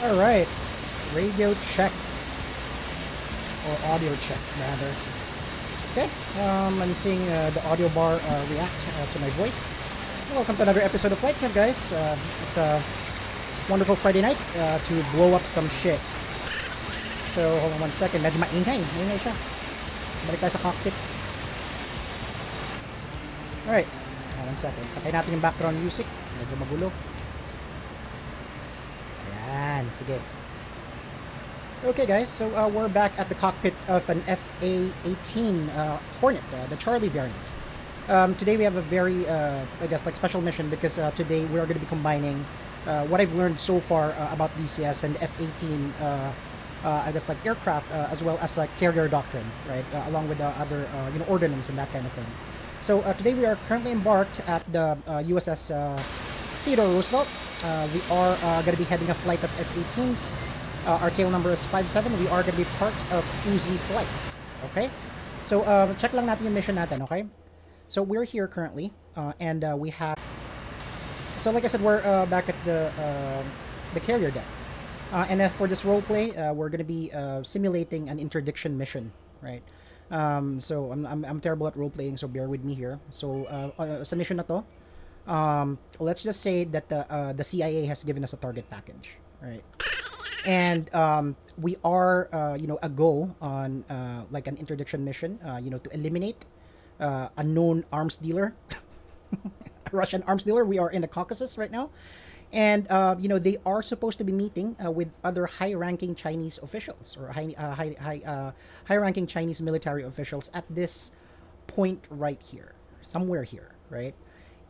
Alright, radio check, or audio check rather. Okay, I'm seeing the audio bar react to my voice. Welcome to another episode of Flight Sim, guys. It's a wonderful Friday night to blow up some shit. So, hold on 1 second. Medyo maingay siya. Balik tayo sa cockpit. Alright, 1 second. Patay natin yung background music. Medyo magulo. Ayan, sige. Okay guys, so we're back at the cockpit of an FA-18 Hornet, the Charlie variant. Today we have a very, I guess, like special mission because today we are going to be combining what I've learned so far about DCS and F-18, I guess, like aircraft, as well as like carrier doctrine, right, along with the other, ordnance and that kind of thing. So today we are currently embarked at the USS Theodore Roosevelt. We are going to be heading a flight of F-18s. Our tail number is 57. We are going to be part of T.Flight. Okay? So, check lang natin yung mission natin, okay? So, we're here currently, and we have... So, like I said, we're back at the carrier deck. And for this roleplay, we're going to be simulating an interdiction mission, right? So, I'm terrible at roleplaying, so bear with me here. So, sa mission na to, let's just say that the CIA has given us a target package, right? And we are, a go on like an interdiction mission, to eliminate a known arms dealer, a Russian arms dealer. We are in the Caucasus right now, and they are supposed to be meeting with other high-ranking Chinese officials or high-ranking Chinese military officials at this point right here, somewhere here, right?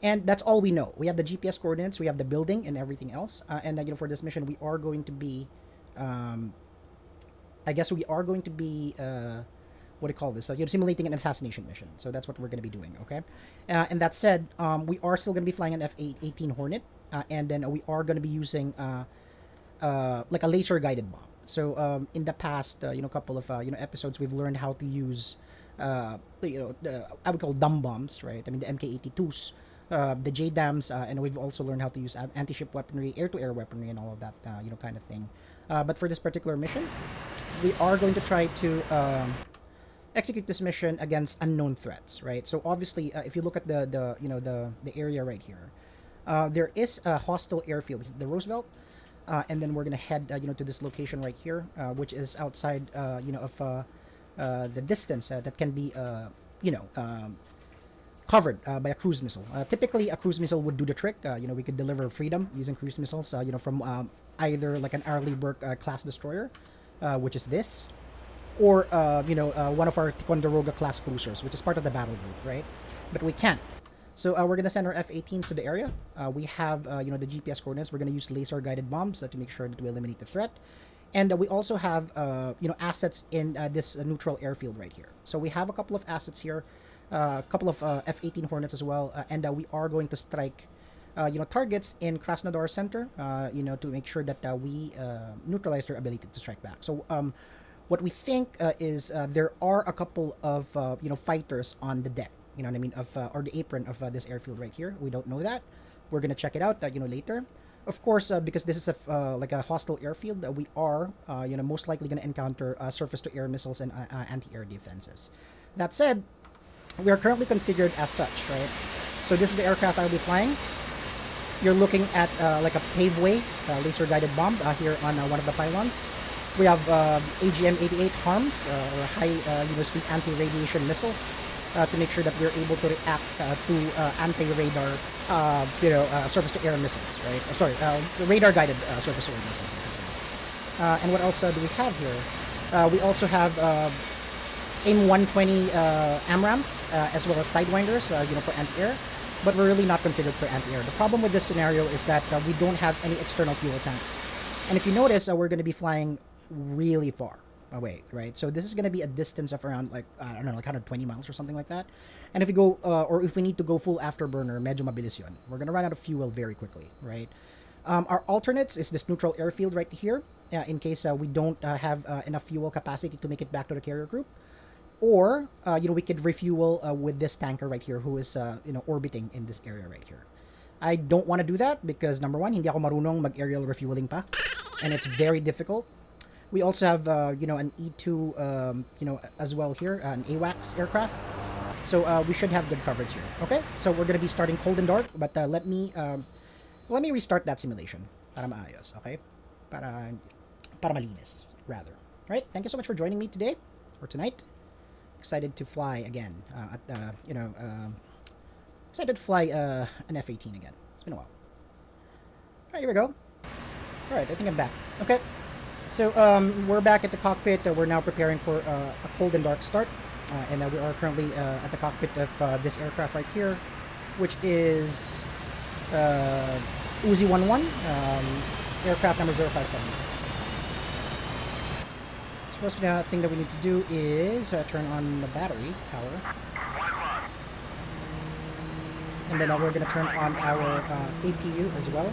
And that's all we know. We have the GPS coordinates, we have the building, and everything else. And for this mission, we are going to be, I guess we are going to be, what do you call this? Simulating an assassination mission. So that's what we're going to be doing, okay? And that said, we are still going to be flying an F-18 Hornet, and then we are going to be using, like a laser-guided bomb. So in the past, couple of episodes, we've learned how to use, I would call dumb bombs, right? I mean the MK-82s. The JDAMs, and we've also learned how to use anti-ship weaponry, air-to-air weaponry, and all of that, kind of thing. But for this particular mission, we are going to try to execute this mission against unknown threats, right? So obviously, if you look at the area right here, there is a hostile airfield, the Roosevelt, and then we're gonna head, to this location right here, which is outside, of the distance that can be, covered by a cruise missile. Typically, a cruise missile would do the trick. We could deliver freedom using cruise missiles, from either like an Arleigh Burke class destroyer, which is this, or, one of our Ticonderoga class cruisers, which is part of the battle group, right? But we can't. So we're going to send our F-18s to the area. We have, the GPS coordinates. We're going to use laser-guided bombs to make sure that we eliminate the threat. And we also have, assets in this neutral airfield right here. So we have a couple of assets here. A couple of F-18 Hornets as well, and we are going to strike, targets in Krasnodar Center, to make sure that we neutralize their ability to strike back. So, what we think is there are a couple of fighters on the deck, or the apron of this airfield right here. We don't know that. We're gonna check it out, later. Of course, because this is like a hostile airfield, we are, most likely gonna encounter surface-to-air missiles and anti-air defenses. That said, we are currently configured as such, right? So this is the aircraft I'll be flying. You're looking at like a paveway laser-guided bomb here on one of the pylons. We have AGM-88 HARMs, or high-speed anti-radiation missiles, to make sure that we're able to react to anti-radar, surface-to-air missiles, right? The radar-guided surface-to-air missiles. And what else do we have here? We also have AIM-120 AMRAAMs, as well as Sidewinders, for anti-air, but we're really not configured for anti-air. The problem with this scenario is that we don't have any external fuel tanks. And if you notice, we're going to be flying really far away, right? So this is going to be a distance of around, like 120 miles or something like that. And if we go, or if we need to go full afterburner, medyo mabilis yun. We're going to run out of fuel very quickly, right? Our alternates is this neutral airfield right here, in case we don't have enough fuel capacity to make it back to the carrier group. Or, we could refuel with this tanker right here who is, orbiting in this area right here. I don't want to do that because number one, hindi ako marunong mag-aerial refueling pa, and it's very difficult. We also have, an E2, as well here, an AWACS aircraft. So we should have good coverage here. Okay, so we're gonna be starting cold and dark, but let me restart that simulation para maayos. Okay, para malinis rather. Right. Thank you so much for joining me today or tonight. Excited to fly again. Excited to fly an F-18 again. It's been a while. All right, here we go. All right, I think I'm back. Okay. So we're back at the cockpit. We're now preparing for a cold and dark start. And we are currently at the cockpit of this aircraft right here, which is Uzi 11, aircraft number 057. So first thing that we need to do is turn on the battery power. And then we're going to turn on our APU as well.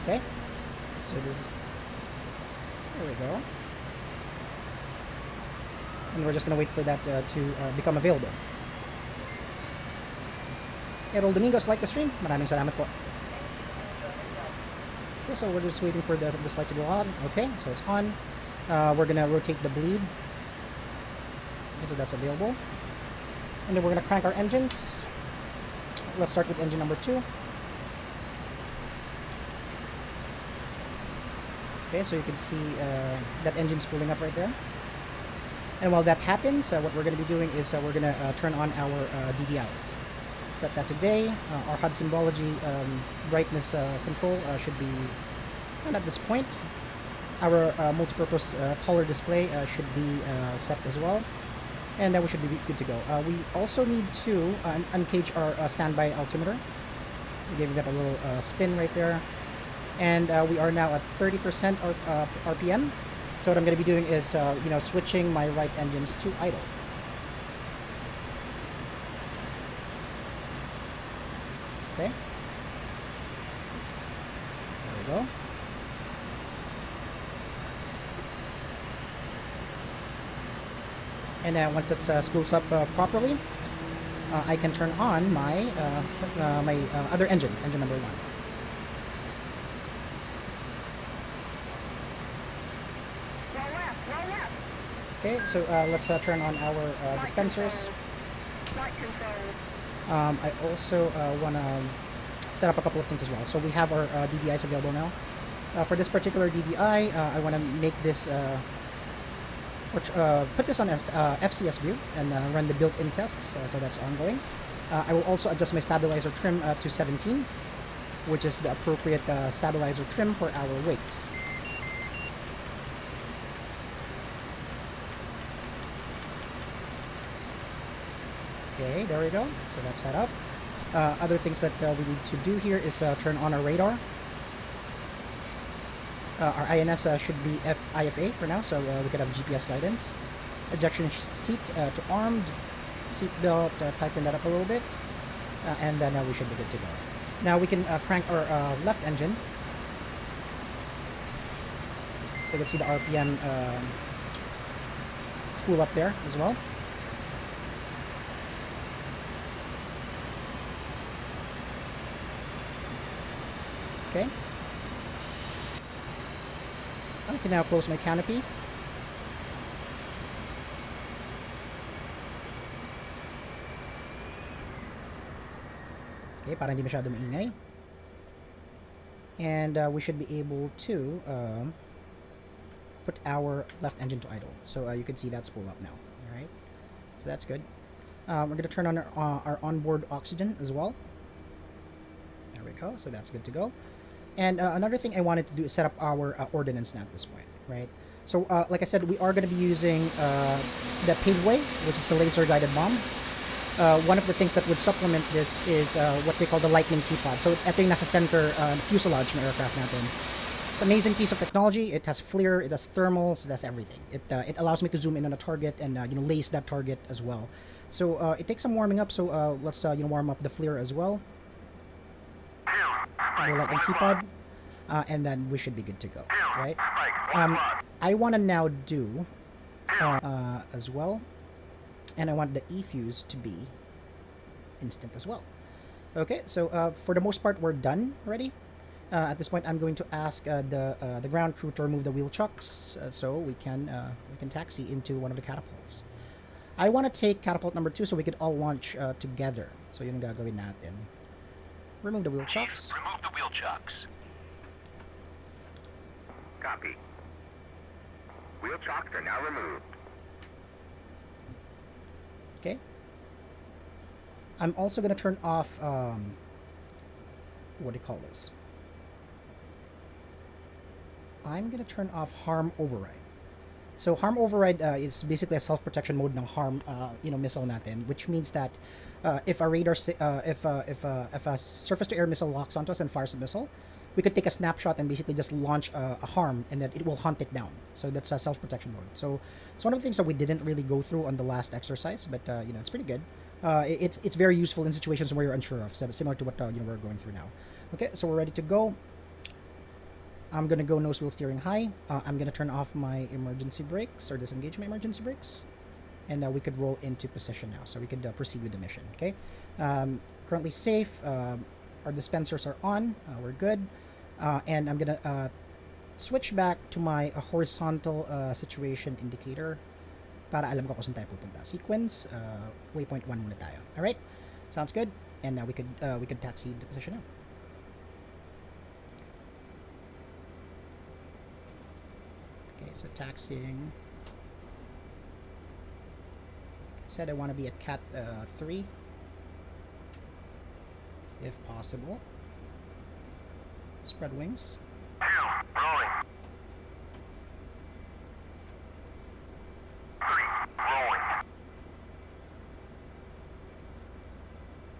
Okay, so this is, there we go. And we're just going to wait for that to become available. Errol Domingos, like the stream. Maraming salamat po. Okay, so we're just waiting for the light to go on. Okay, so it's on. We're going to rotate the bleed. Okay, so that's available. And then we're going to crank our engines. Let's start with engine number 2. Okay, so you can see that engine's pulling up right there. And while that happens, what we're going to be doing is we're going to turn on our DDIs. Set that today. Our HUD symbology brightness control should be not at this point. Our multipurpose color display should be set as well. And then we should be good to go. We also need to uncage our standby altimeter. We gave that a little spin right there. And we are now at 30% RPM. So what I'm going to be doing is, switching my right engines to idle. Okay. There we go. And then once it spools up properly, I can turn on my other engine number 1. Okay, so let's turn on our dispensers. I also want to set up a couple of things as well. So we have our DDIs available now. For this particular DDI, I want to make this, put this on FCS view and run the built-in tests, so that's ongoing. I will also adjust my stabilizer trim to 17, which is the appropriate stabilizer trim for our weight. Okay, there we go. So that's set up. Other things that we need to do here is turn on our radar. Our INS should be IFA for now, so we could have GPS guidance. Ejection seat to armed. Seat belt, tighten that up a little bit. And then we should be good to go. Now we can crank our left engine. So you can see the RPM spool up there as well. Okay. I can now close my canopy. Okay, para hindi masyado maingay. And we should be able to put our left engine to idle. So you can see that spool up now. All right, so that's good. We're going to turn on our onboard oxygen as well. There we go. So that's good to go. And another thing I wanted to do is set up our ordnance at this point, right? So, like I said, we are going to be using the Paveway, which is a laser-guided bomb. One of the things that would supplement this is what they call the Lightning Teapot. So, ito yung nasa center fuselage ng aircraft natin. It's an amazing piece of technology. It has FLIR, it has thermals, it has everything. It allows me to zoom in on a target and lace that target as well. So, it takes some warming up. So, let's warm up the FLIR as well. The Lightning Teapot. and then we should be good to go, right? I want to now do as well, and I want the E-fuse to be instant as well. Okay, so for the most part, we're done already. At this point, I'm going to ask the ground crew to remove the wheel chucks so we can taxi into one of the catapults. I want to take catapult number 2 so we could all launch together. So yung gagawin natin. Remove the wheel chucks. Remove the wheel chucks. Copy. Wheel chocks are now removed. Okay. I'm also going to turn off, what do you call this? I'm going to turn off harm override. So harm override is basically a self-protection mode ng harm, missile natin, which means that if a radar, if a surface-to-air missile locks onto us and fires a missile, we could take a snapshot and basically just launch a harm, and then it will hunt it down. So that's a self-protection mode. So it's one of the things that we didn't really go through on the last exercise, but it's pretty good. It's very useful in situations where you're unsure of, similar to what we're going through now. Okay, so we're ready to go. I'm gonna go nose wheel steering high. I'm gonna turn off my emergency brakes or disengage my emergency brakes, and we could roll into position now, so we could proceed with the mission. Okay, currently safe. Our dispensers are on. We're good, and I'm gonna switch back to my horizontal situation indicator para alam ko kung saan tayo pupunta. Sequence waypoint 1 muna tayo. All right, sounds good, and we could taxi into position now. So taxiing. I said I want to be at Cat 3 if possible. Spread wings. Rolling. 3, rolling.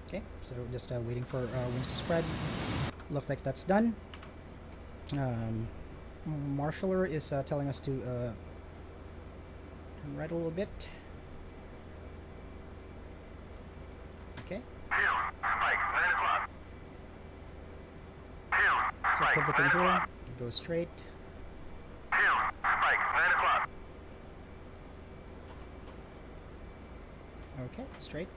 Okay, so just waiting for wings to spread. Looks like that's done. Marshaller is telling us to right a little bit. Okay. So pivoting here, go straight. Okay, straight.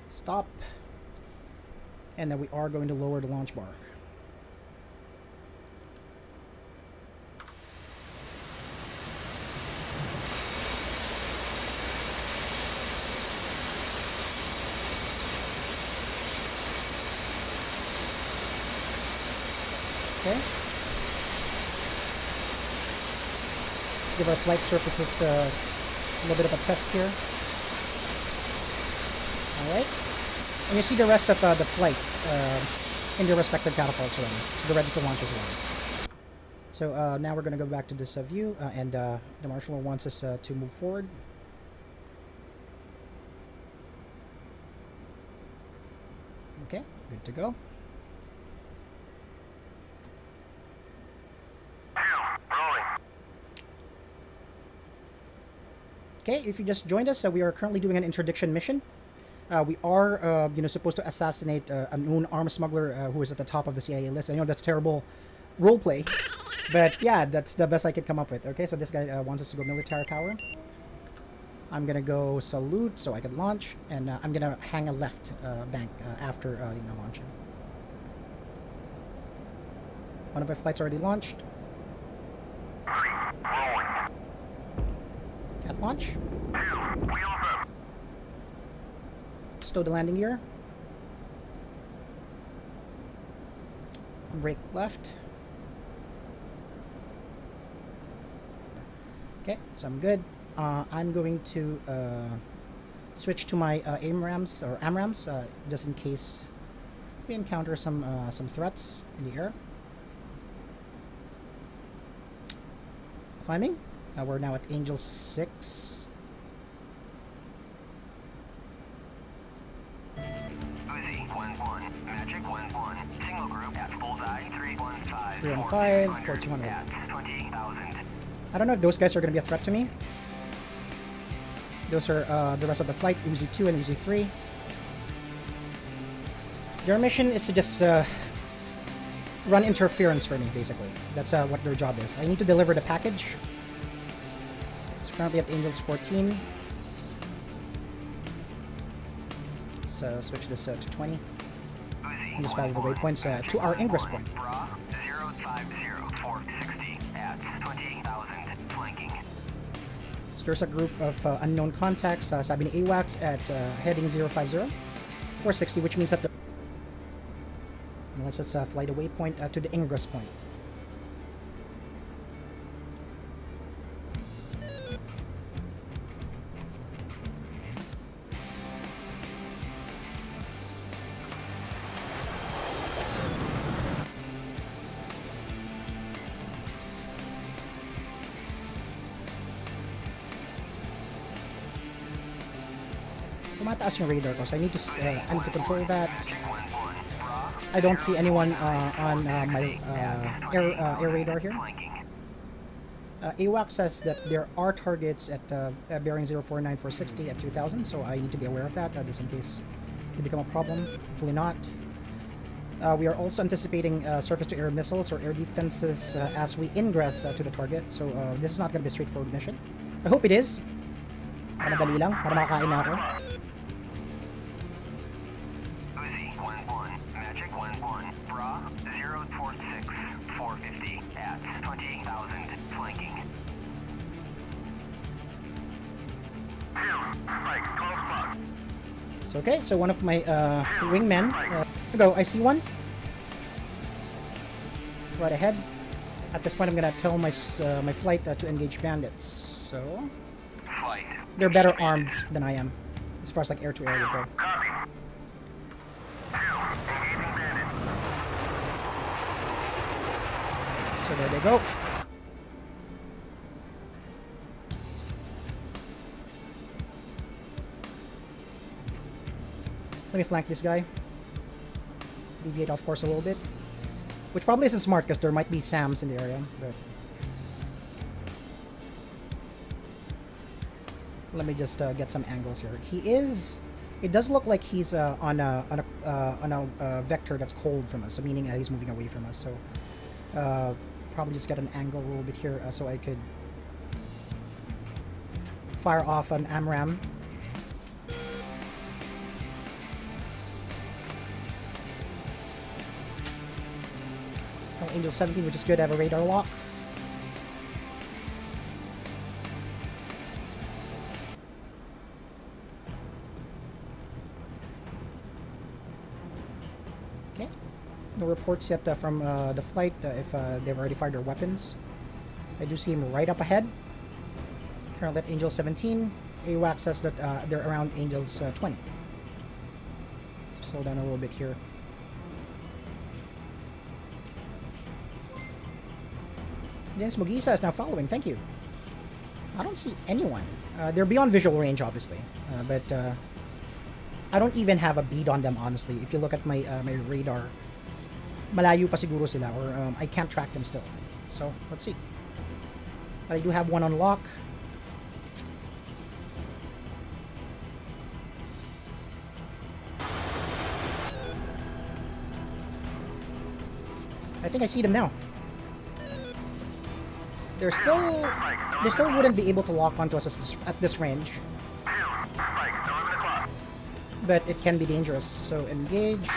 Stop. And then we are going to lower the launch bar. Okay. Let's give our flight surfaces a little bit of a test here. Alright. And you see the rest of the flight in their respective catapults already. So they're ready to launch as well. So now we're going to go back to this view, and the Marshal wants us to move forward. Okay, good to go. Okay, if you just joined us, we are currently doing an interdiction mission. We are, supposed to assassinate a known arms smuggler who is at the top of the CIA list. I know that's terrible roleplay, but yeah, that's the best I could come up with. Okay, so this guy wants us to go military power. I'm gonna go salute so I can launch, and I'm gonna hang a left bank after launching. One of our flights already launched. Cat launch. Stow the landing gear. Brake left. Okay, so I'm good. I'm going to switch to my AMRAMs or AMRAMs just in case we encounter some threats in the air. Climbing. We're now at Angel 6. Uzi 1-1, Magic 1-1, single group at bullseye 315. 315 for 200. At 20,000. I don't know if those guys are going to be a threat to me. Those are the rest of the flight, Uzi 2 and Uzi 3. Your mission is to just run interference for me, basically. That's what their job is. I need to deliver the package. So currently at Angels 14. So switch this to 20. And just follow the waypoints to our ingress point. Bra 050460 at 28,000 flanking. So there's a group of unknown contacts, sabi ni AWACS at heading 050 460, which means that the... And let's just fly the waypoint to the ingress point. Tumataas yung radar ko, so I need to control that. I don't see anyone on my air radar here. AWAC says that there are targets at bearing 049460 at 2000, so I need to be aware of that just in case it become a problem. Hopefully not. We are also anticipating surface-to-air missiles or air defenses as we ingress to the target, so this is not going to be a straightforward mission. I hope it is. Para madali lang, para makakain na ako. So, okay, so one of my wingmen, go, I see one. Right ahead. At this point, I'm gonna tell my my flight to engage bandits. So, they're better armed than I am, as far as like air to air would go. So there they go. Let me flank this guy. Deviate off course a little bit. Which probably isn't smart because there might be SAMs in the area, but... Let me just get some angles here. He is... It does look like he's on a vector that's cold from us, so meaning he's moving away from us, so... probably just get an angle a little bit here so I could... fire off an AMRAM. Angel 17, which is good. I have a radar lock. Okay. No reports yet from the flight if they've already fired their weapons. I do see him right up ahead. Currently at Angel 17. AWAC says that they're around Angels 20. Slow down a little bit here. James Mugisa is now following, thank you. I don't see anyone. They're beyond visual range, obviously. But I don't even have a bead on them, honestly. If you look at my my radar, malayo pa siguro sila, or I can't track them still. So, let's see. But I do have one on lock. I think I see them now. They still wouldn't be able to lock onto us at this range. But it can be dangerous, so engage.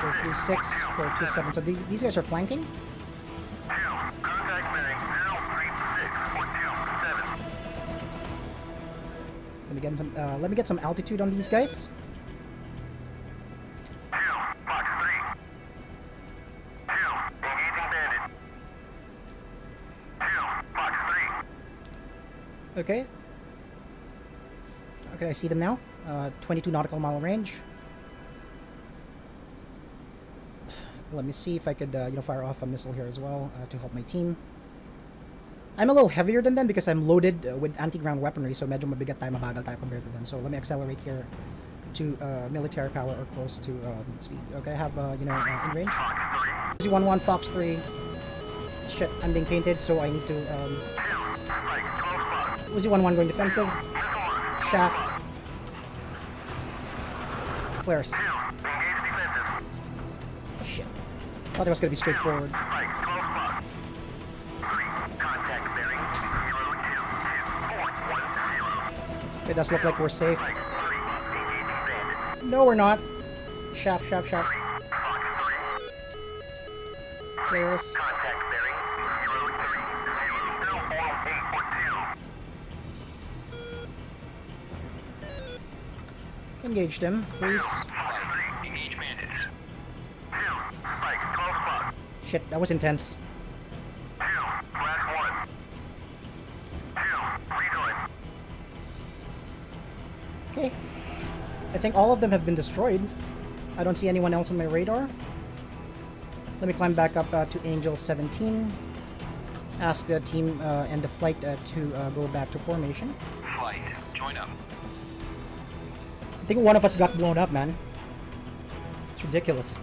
So 36 for 27. So these guys are flanking. Let me get some altitude on these guys. Okay. Okay, I see them now. 22 nautical mile range. Let me see if I could, fire off a missile here as well to help my team. I'm a little heavier than them because I'm loaded with anti-ground weaponry, so medyo mabigat tayo, mabagal tayo compared to them. So let me accelerate here to military power or close to speed. Okay, I have, in range. Z11 Fox 3. Shit, I'm being painted, so I need to... Uzi 11 going defensive. Shaft. Flares. Shit. Thought it was gonna be straightforward. It does look like we're safe. No, we're not. Shaft, shaft, shaft. Flares. Engage them, please. Engage bandits. Shit, that was intense. Okay. I think all of them have been destroyed. I don't see anyone else on my radar. Let me climb back up to Angel 17. Ask the team and the flight to go back to formation. Flight, join up. I think one of us got blown up, man. It's ridiculous.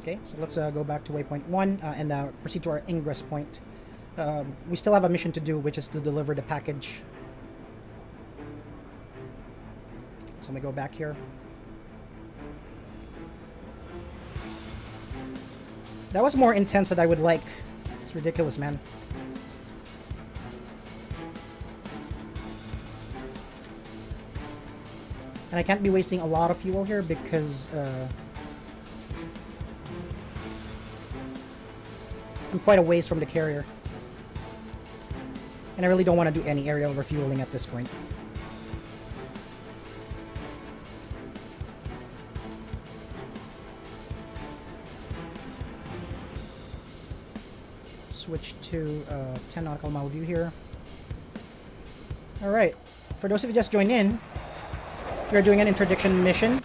Okay, so let's go back to waypoint 1 and proceed to our ingress point. We still have a mission to do, which is to deliver the package. So let me go back here. That was more intense than I would like. It's ridiculous, man. And I can't be wasting a lot of fuel here because I'm quite a ways from the carrier. And I really don't want to do any aerial refueling at this point. Switch to 10 nautical mile view here. Alright, for those of you just joined in, we are doing an interdiction mission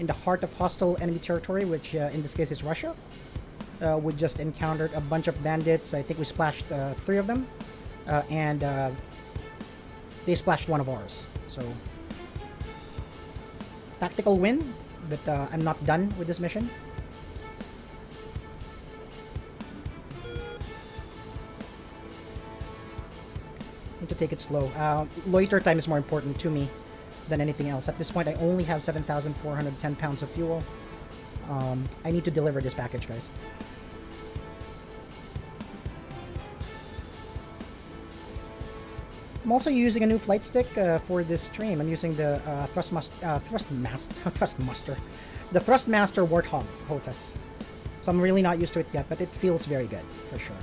in the heart of hostile enemy territory, which in this case is Russia. We just encountered a bunch of bandits. I think we splashed 3 of them, and they splashed 1 of ours. So, tactical win, but I'm not done with this mission. Need to take it slow. Loiter time is more important to me than anything else. At this point, I only have 7,410 pounds of fuel. I need to deliver this package, guys. I'm also using a new flight stick for this stream. I'm using the Thrustmaster, the Thrustmaster Warthog HOTAS. So I'm really not used to it yet, but it feels very good for sure.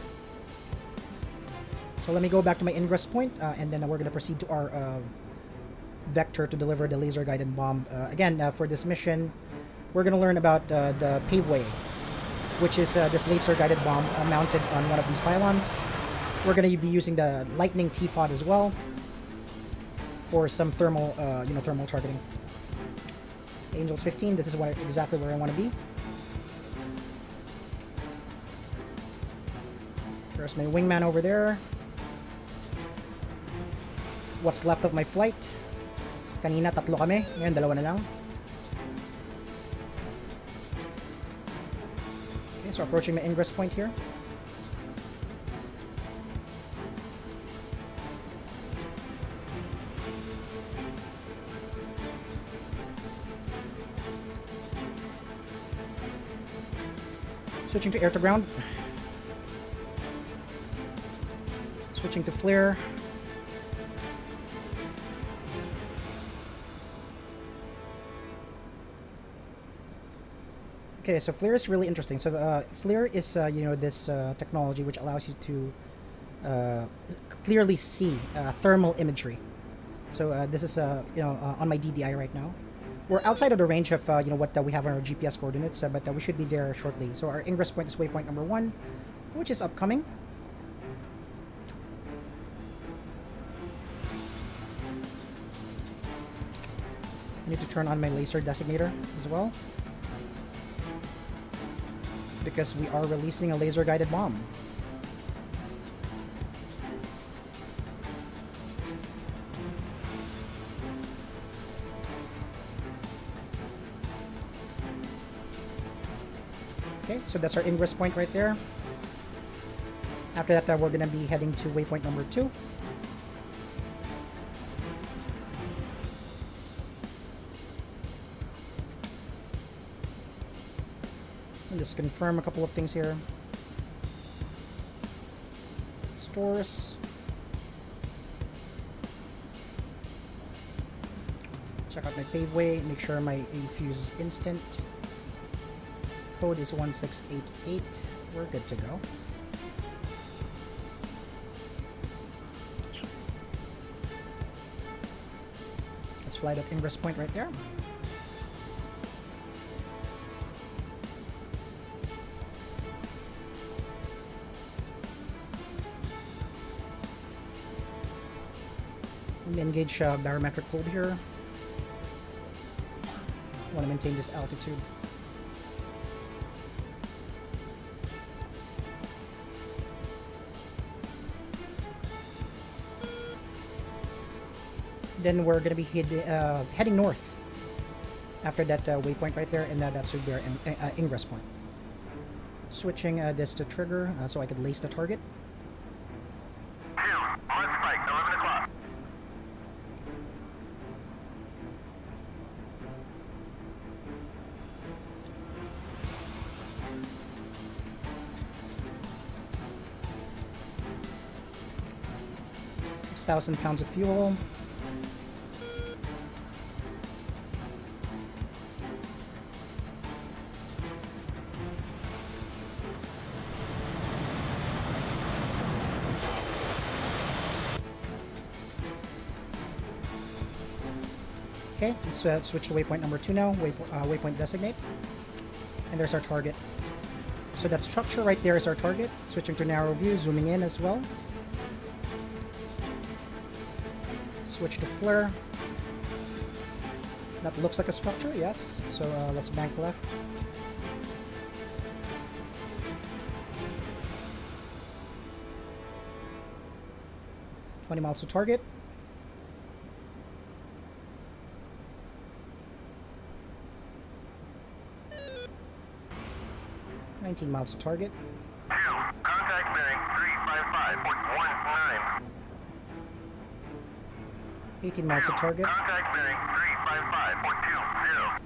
So let me go back to my ingress point, and then we're going to proceed to our vector to deliver the laser-guided bomb. Again, for this mission, we're going to learn about the paveway, which is this laser-guided bomb mounted on one of these pylons. We're going to be using the lightning T-pod as well for some thermal, thermal targeting. Angels 15. This is exactly where I want to be. There's my wingman over there. What's left of my flight? Kanina 3 kami, ngayon 2 na lang. Okay, so approaching my ingress point here. Switching to air to ground. Switching to flare. Okay, so flare is really interesting. So flare is this technology which allows you to clearly see thermal imagery. So this is on my DDI right now. We're outside of the range of what we have on our GPS coordinates, but we should be there shortly. So our ingress point is waypoint number 1, which is upcoming. I need to turn on my laser designator as well, because we are releasing a laser-guided bomb. So that's our ingress point right there. After that, we're going to be heading to waypoint number 2. I'll just confirm a couple of things here. Stores. Check out my paveway, make sure my fuse is instant. Code is 1688. We're good to go. Let's fly that ingress point right there. Engage barometric hold here. Want to maintain this altitude. Then we're going to be heading north after that waypoint right there, and that should be our ingress point. Switching this to trigger so I could lace the target. 2, on spike, 11 o'clock. £6,000 of fuel. Okay, let's switch to waypoint number 2 now. Waypoint designate. And there's our target. So that structure right there is our target. Switching to narrow view, zooming in as well. Switch to flare. That looks like a structure, yes. So let's bank left. $20 miles to target. $19 miles to target. 2, contact bearing 355.19. 18 miles to target. Contact bearing 355.20.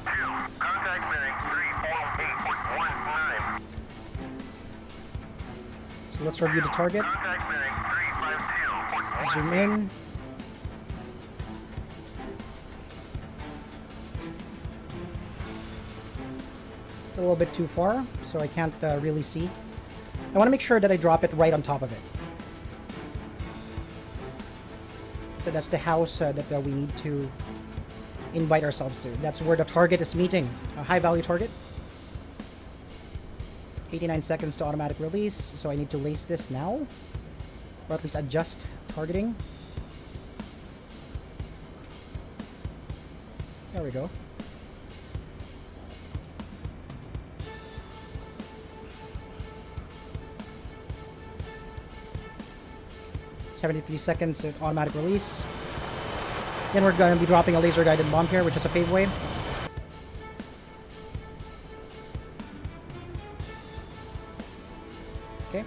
2, contact bearing 348.19. So let's review the target. Contact bearing 352.1. Zoom in. A little bit too far, so I can't really see. I want to make sure that I drop it right on top of it. So that's the house that we need to invite ourselves to. That's where the target is meeting. A high value target. 89 seconds to automatic release, so I need to lace this now. Or at least adjust targeting. There we go. $73 seconds to automatic release. Then we're going to be dropping a laser guided bomb here, which is a paveway. Okay.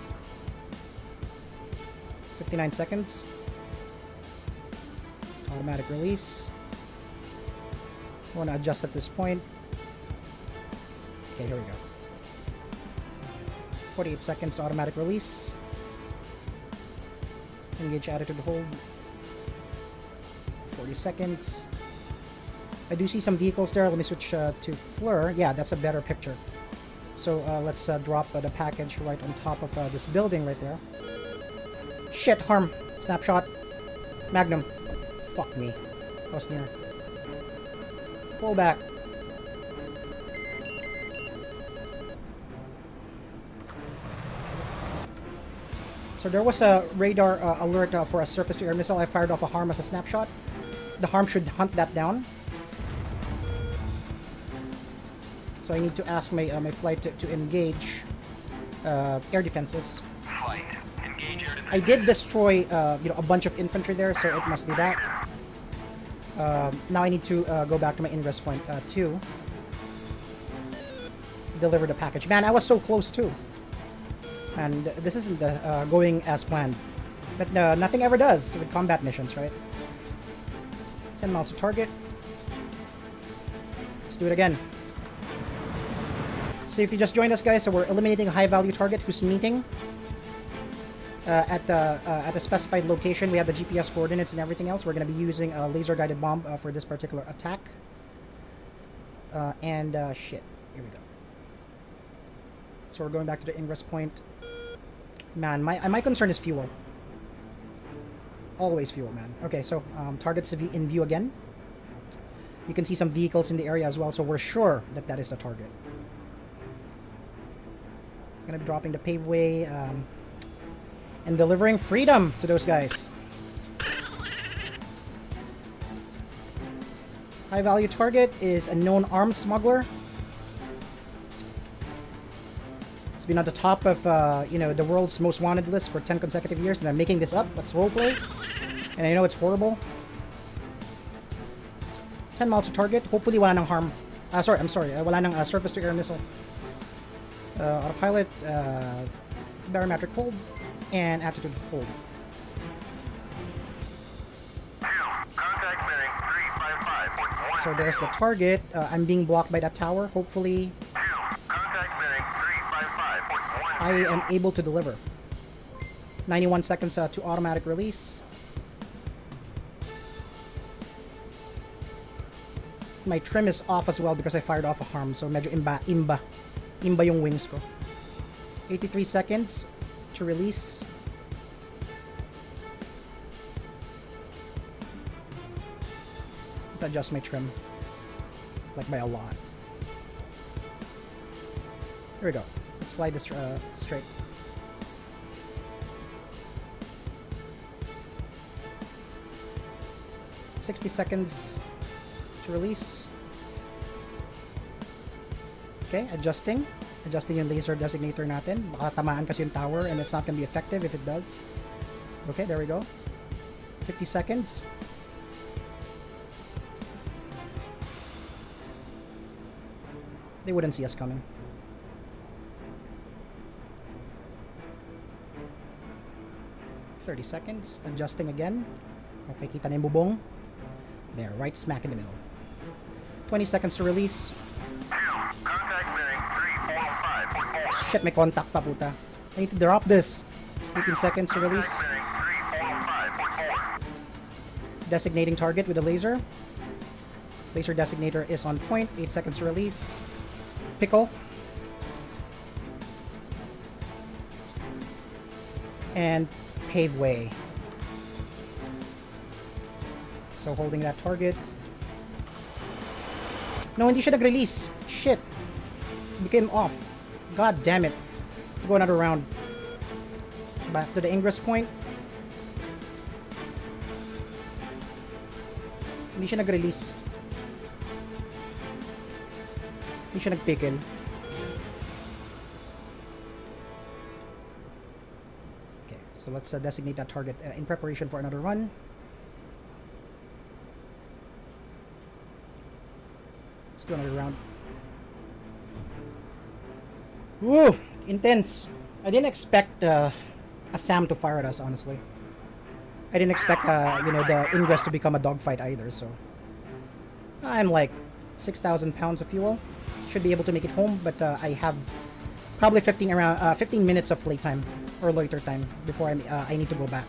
59 seconds. Automatic release. I want to adjust at this point. Okay, here we go. 48 seconds to automatic release. Engage attitude hold. 40 seconds. I do see some vehicles there. Let me switch to flare. Yeah, that's a better picture. So let's drop the package right on top of this building right there. Shit, harm. Snapshot. Magnum. Fuck me. That was near. Pull back. So there was a radar alert for a surface-to-air missile. I fired off a harm as a snapshot. The harm should hunt that down. So I need to ask my my flight to engage air defenses. Flight. Engage air defense. I did destroy a bunch of infantry there, so it must be that. Now I need to go back to my ingress point 2. Deliver the package. Man, I was so close too. And this isn't going as planned. But nothing ever does with combat missions, right? 10 miles to target. Let's do it again. So if you just joined us, guys, so we're eliminating a high-value target who's meeting at a specified location. We have the GPS coordinates and everything else. We're going to be using a laser-guided bomb for this particular attack. Shit. Here we go. So we're going back to the ingress point. Man, my concern is fuel. Always fuel, man. Okay, so targets in view again. You can see some vehicles in the area as well, so we're sure that that is the target. Gonna be dropping the paveway and delivering freedom to those guys. High value target is a known arms smuggler. It's been on the top of the world's most wanted list for 10 consecutive years, and I'm making this up. Let's roleplay. And I know it's horrible. 10 miles to target. Hopefully wala nang harm. Wala nang surface-to-air missile. Autopilot, barometric hold, and attitude hold. So there's the target. I'm being blocked by that tower. Hopefully, I am able to deliver. 91 seconds to automatic release. My trim is off as well because I fired off a harm. So medyo imba yung wings ko. 83 seconds to release. To adjust my trim. Like by a lot. Here we go. Let's fly this straight. $60 seconds to release. Okay, adjusting yung laser designator natin. Baka tamaan kasi yung tower and it's not gonna be effective if it does. Okay, there we go. 50 seconds. They wouldn't see us coming. $30 seconds. Adjusting again. Okay, kita na yung bubong. There, right smack in the middle. 20 seconds to release. Shit, may contact pa puta. I need to drop this. 18 seconds to release. Designating target with a laser. Laser designator is on point. 8 seconds to release. Pickle. And paveway. So holding that target. No, hindi siya nag-release. Shit. Became off. God damn it. Go another round. Back to the ingress point. Hindi siya nag-release. Hindi siya nag-pickle. Okay, so let's designate that target in preparation for another run. Let's do another round. Woo! Intense. I didn't expect a SAM to fire at us, honestly. I didn't expect, the ingress to become a dogfight either, so... I'm like 6,000 pounds of fuel. Should be able to make it home, but I have probably 15 minutes of playtime or loiter time before I need to go back.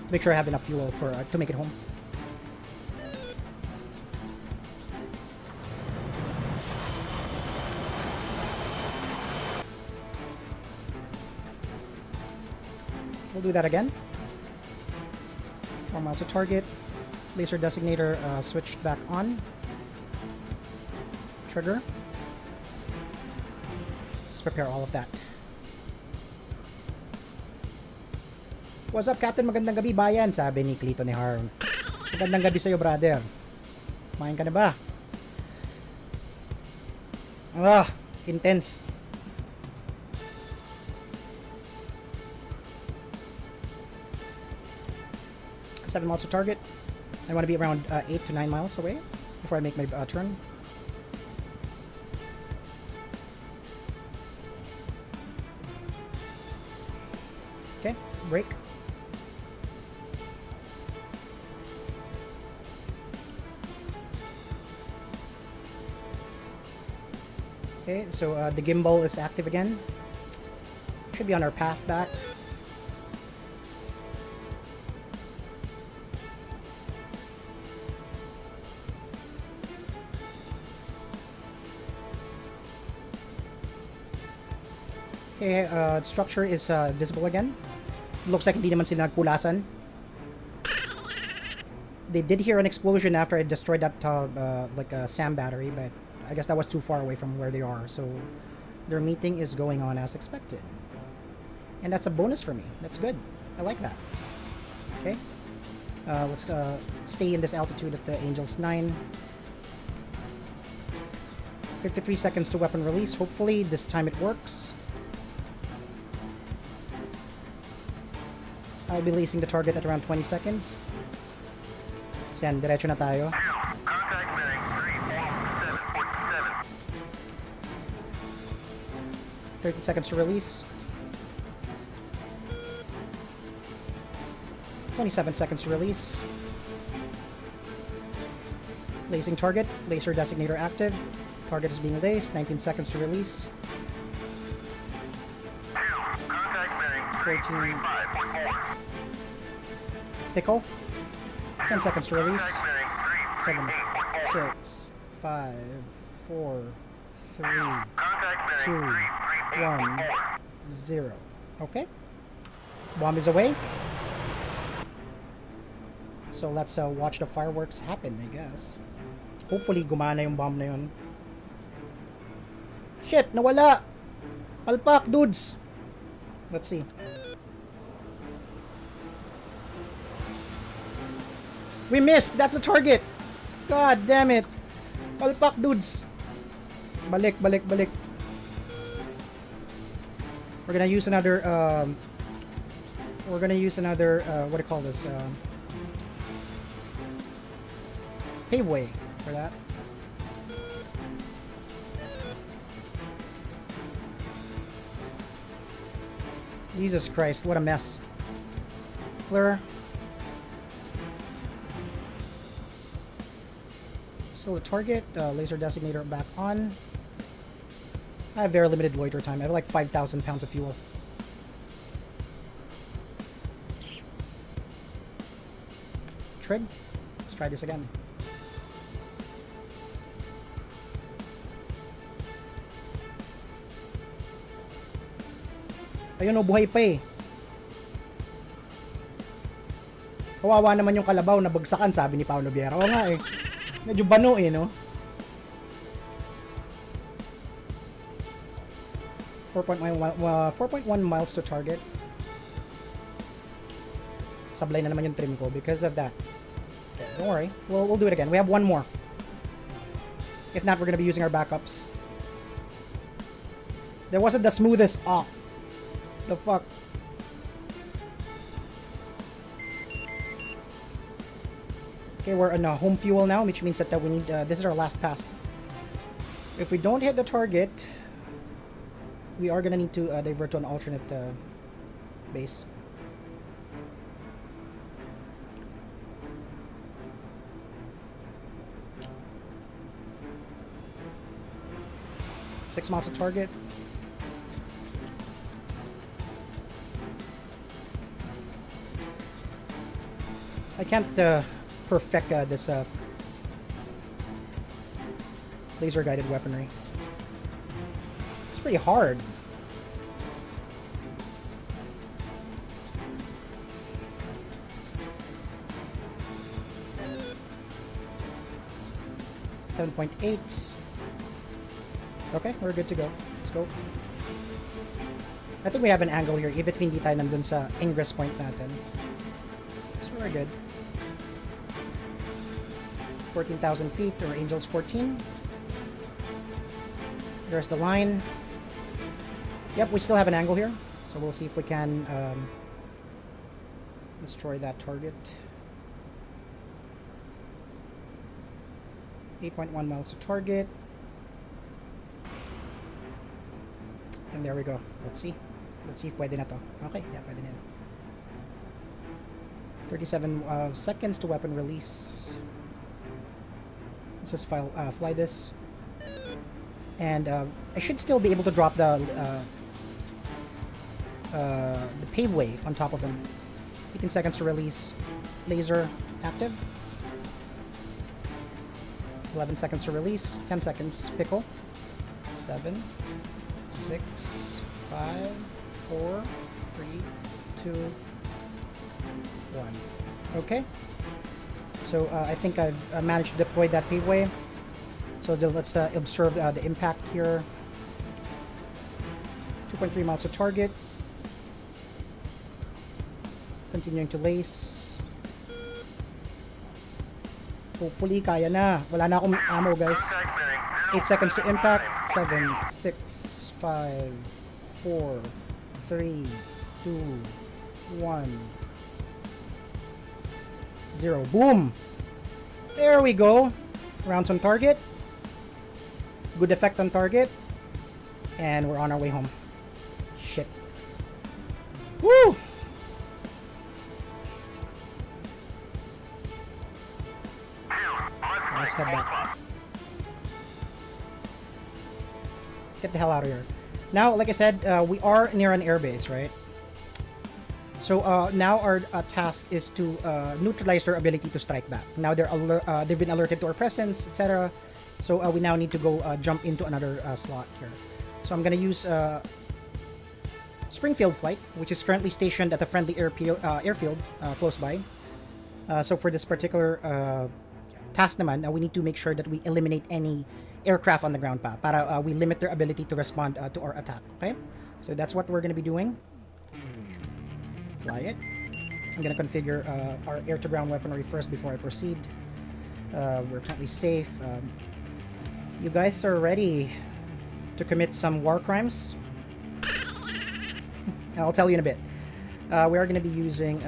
To make sure I have enough fuel to make it home. We'll do that again. 4 miles to target. Laser designator switched back on. Trigger. Let's prepare all of that. What's up, Captain? Magandang gabi, bayan. Sabi ni Clito ni Harm. Magandang gabi sa'yo, brother. Kumain ka na ba? Intense. $7 miles to target. I want to be around 8 to 9 miles away before I make my turn. Okay, brake. Okay, so the gimbal is active again. Should be on our path back. Okay, structure is visible again. Looks like hindi naman sila nagpulasan. They did hear an explosion after I destroyed that like a SAM battery, but I guess that was too far away from where they are, so their meeting is going on as expected. And that's a bonus for me. That's good. I like that. Okay. Let's stay in this altitude at the Angels 9. 53 seconds to weapon release. Hopefully this time it works. I'll be releasing the target at around 20 seconds. So yan, diretso na tayo. Contact bearing 34747. 30 seconds to release. 27 seconds to release. Lacing target. Laser designator active. Target is being laced. 19 seconds to release. Contact bearing 14. 335.4. Pickle. 10 seconds to release. Contact bearing 7, 338.4. 6, 5, 4, 3, Contact 2, bearing 1, 338.4. 0. Okay. Bomb is away. So let's watch the fireworks happen, I guess. Hopefully gumana yung bomb na yun. Shit! Nawala! Palpak, dudes! Let's see. We missed! That's the target! God damn it! Palpak, dudes! Balik, balik, balik. We're gonna use another, what do you call this? Paveway for that. Jesus Christ, what a mess. Flare. So the target, laser designator back on. I have very limited loiter time. I have like 5,000 pounds of fuel. Trig. Let's try this again. Ayun o, buhay pa eh. Kawawa naman yung kalabaw na bagsakan, sabi ni Paolo Viera. Oo nga eh. Medyo bano eh, no? 4.1 miles to target. Sablay na naman yung trim ko because of that. Okay, don't worry. We'll do it again. We have one more. If not, we're gonna be using our backups. There wasn't the smoothest off. The fuck? Okay, we're on home fuel now, which means that we need, this is our last pass. If we don't hit the target, we are gonna need to divert to an alternate base. Six miles to target. I can't perfect this laser guided weaponry. It's pretty hard. .8. Okay, we're good to go. Let's go. I think we have an angle here, even if hindi tayo nandun sa ingress point natin. So we're good. 14,000 feet, or Angels 14. There's the line. Yep, we still have an angle here. So we'll see if we can destroy that target. 8.1 miles to target. And there we go. Let's see. Let's see if pwede na to. Okay, yeah, pwede na yan. 37 seconds to weapon release. Let's just fly this. And I should still be able to drop the paveway on top of him. 18 seconds to release. Laser active. 11 seconds to release. 10 seconds. Pickle. 7, 6, 5, 4, 3, 2, 1. Okay. So I think I've managed to deploy that paveway. So let's observe the impact here. 2.3 miles to target. Continuing to lace. Hopefully, kaya na. Wala na akong ammo, guys. 8 seconds to impact. 7, 6, 5, 4, 3, 2, 1, 0. Boom! There we go. Rounds on target. Good effect on target. And we're on our way home. Shit. Woo! Let's head back. Get the hell out of here. Now, like I said, we are near an airbase, right? So now our task is to neutralize their ability to strike back. Now they've been alerted to our presence, etc. So we now need to go jump into another slot here. So I'm gonna use Springfield Flight, which is currently stationed at a friendly airfield close by. So for this particular task naman, we need to make sure that we eliminate any aircraft on the ground pa para we limit their ability to respond to our attack. Okay, so that's what we're gonna be doing. Fly it. I'm gonna configure our air-to-ground weaponry first before I proceed. We're currently safe. You guys are ready to commit some war crimes? I'll tell you in a bit. We are gonna be using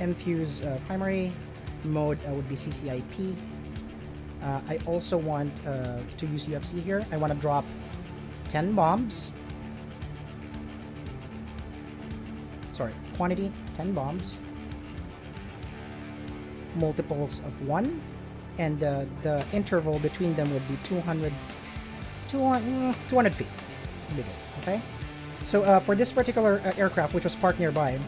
Enfuse primary mode would be CCIP. I also want to use UFC here. I want to drop 10 bombs. Sorry, quantity 10 bombs. Multiples of 1. And the interval between them would be 200 feet. Okay? So for this particular aircraft, which was parked nearby,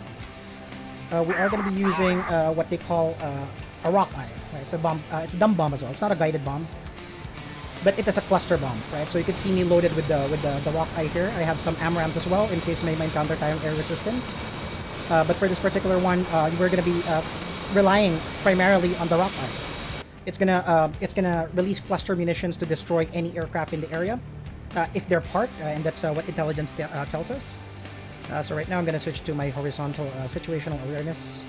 we are going to be using what they call a rock eye. Right? It's a bomb. It's a dumb bomb as well. It's not a guided bomb, but it is a cluster bomb. Right? So you can see me loaded with the rock eye here. I have some AMRAMs as well in case may encounter time air resistance. But for this particular one, we're going to be relying primarily on the rock eye. It's gonna release cluster munitions to destroy any aircraft in the area if they're parked, and that's what intelligence tells us. So right now I'm gonna switch to my horizontal situational awareness.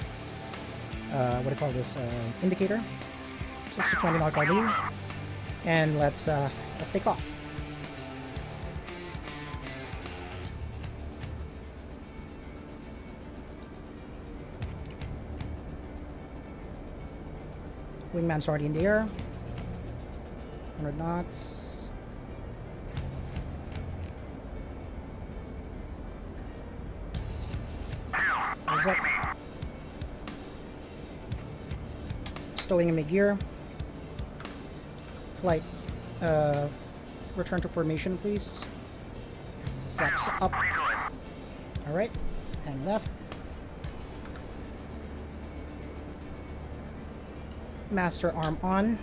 What do you call this? Indicator. Switch to 20 knock RW, and let's take off. Wingman's already in the air. 100 knots. What's up? Stowing in mid-gear. Flight. Return to formation, please. Flaps up. Alright. Hang left. Master arm on.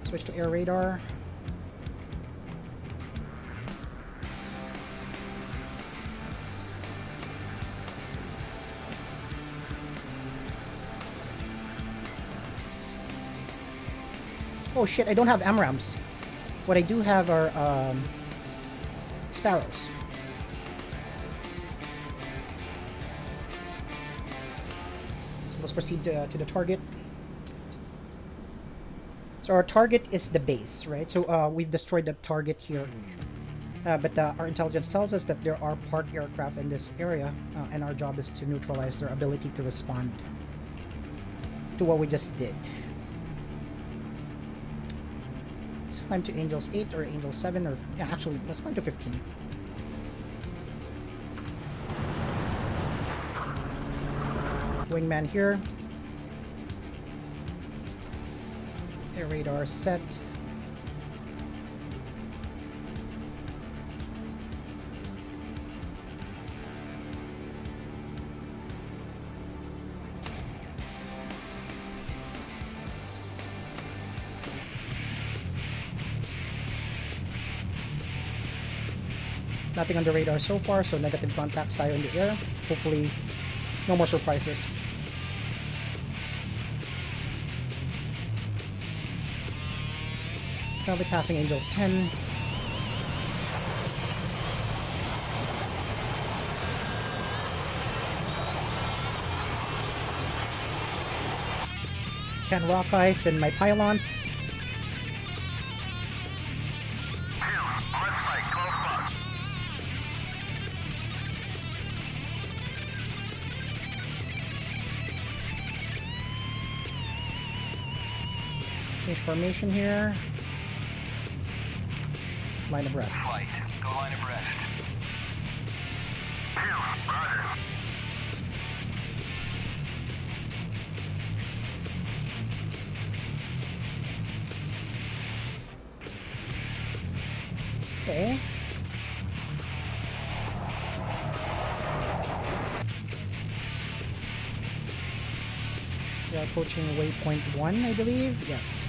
Switch to air radar. Oh shit, I don't have AMRAMs. What I do have are Sparrows. Let's proceed to the target. So our target is the base, right? So we've destroyed the target here. But our intelligence tells us that there are parked aircraft in this area, and our job is to neutralize their ability to respond to what we just did. Let's climb to Angels 8 or Angels 7, or yeah, actually, let's climb to 15. Wingman here. Air radar set. Nothing on the radar so far, so negative contacts tayo in the air. Hopefully, no more surprises. Currently passing Angels 10. Rock ice and my pylons. Change formation here. Line abreast. Flight. Go line abreast. Rudder. Okay. We are approaching waypoint 1, I believe. Yes.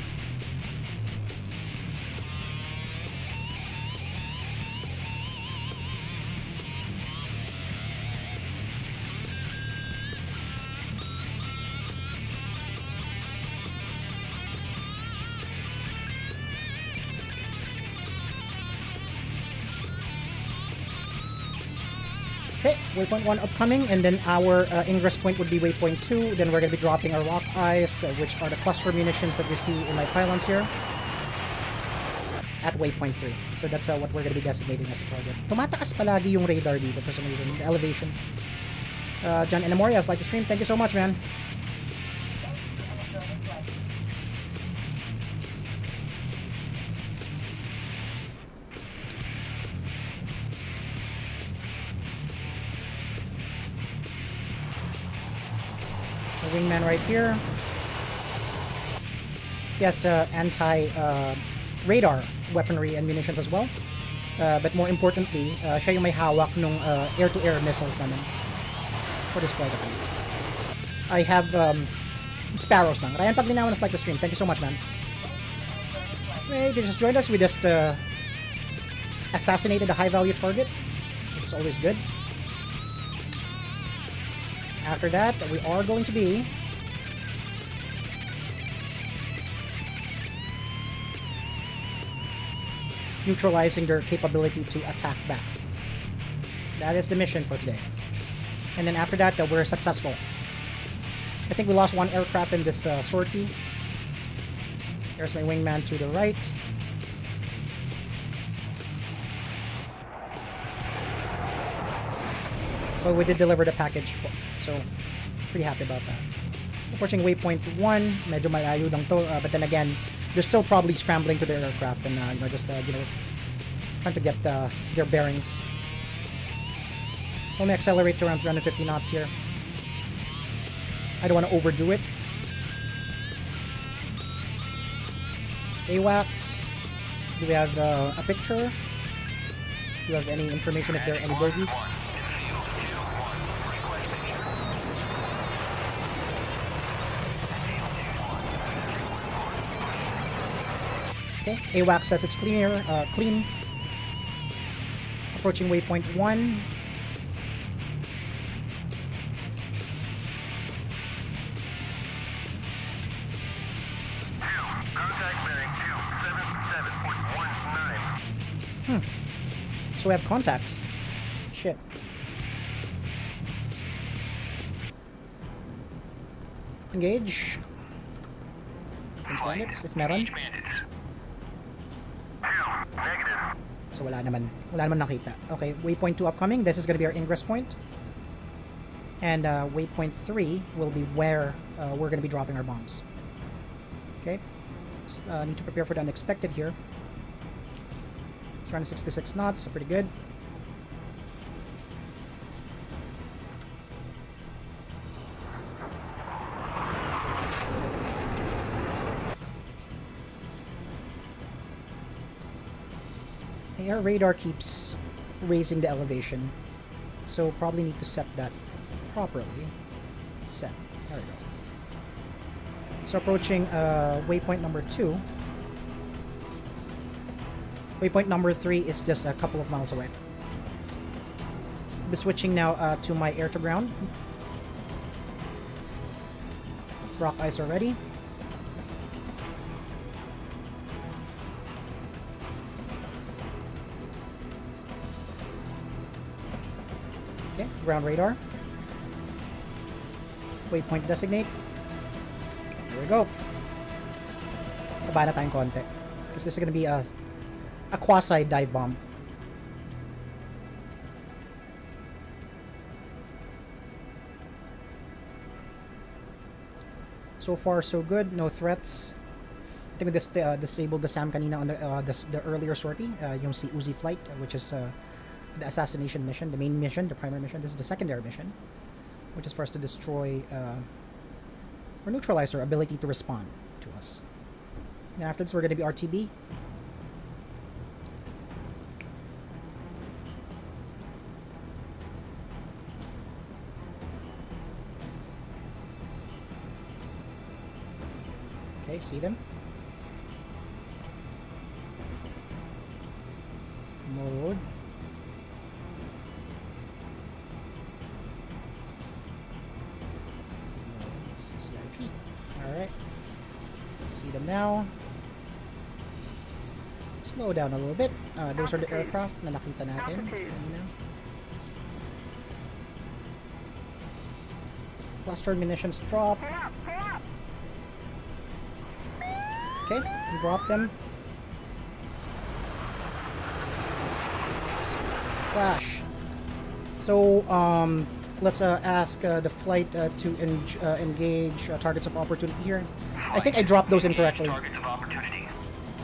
Okay, waypoint 1 upcoming, and then our ingress point would be waypoint 2. Then we're going to be dropping our rock eyes, which are the cluster munitions that you see in my pylons here, at waypoint 3. So that's what we're going to be designating as a target. Tumataas palagi yung radar dito for some reason, the elevation. John Enamorias, like the stream. Thank you so much, man. Wingman right here. Yes, anti-radar weaponry and munitions as well. But more importantly, siya yung may hawak nung air-to-air missiles namin for this flight at least. I have Sparrows lang. Ryan Paglinawan, like the stream. Thank you so much, man. Hey, if you just joined us, we just assassinated a high-value target, which is always good. After that, we are going to be neutralizing their capability to attack back. That is the mission for today. And then after that, we're successful. I think we lost one aircraft in this sortie. There's my wingman to the right. But we did deliver the package, so pretty happy about that. Approaching waypoint 1, medyo malayo lang to, but then again, they're still probably scrambling to their aircraft and just trying to get their bearings. So let me accelerate to around 350 knots here. I don't want to overdo it. AWACS, do we have a picture? Do you have any information if there are any bogeys? Okay, AWACS says it's clear, clean. Approaching waypoint 1. So we have contacts. Shit. Engage. Engage bandits, if meron. So wala naman nakita. Okay, waypoint 2 upcoming. This is gonna be our ingress point. And waypoint 3 will be where we're gonna be dropping our bombs. Okay. Need to prepare for the unexpected here. It's running 66 knots, so pretty good. Our radar keeps raising the elevation, so probably need to set that properly. Set. There we go. So approaching waypoint number 2. Waypoint number 3 is just a couple of miles away. I'll be switching now to my air to ground. Rock eyes are ready. Okay, ground radar. Waypoint designate. Here we go. Baba na tayong konti. Because this is gonna be a quasi dive bomb. So far, so good. No threats. I think we just disabled the SAM kanina on the earlier sortie. Yung si T.Flight, which is the assassination mission, the main mission, the primary mission. This is the secondary mission, which is for us to destroy or neutralize our ability to respond to us. And after this, we're going to be RTB. Okay, see them. Mode. CCIP. Alright. See them now. Slow down a little bit. Those are the aircraft na nakita natin. Cluster munitions drop. Okay, we drop them. Flash. So, let's ask the flight to engage targets of opportunity here. I think I dropped those incorrectly.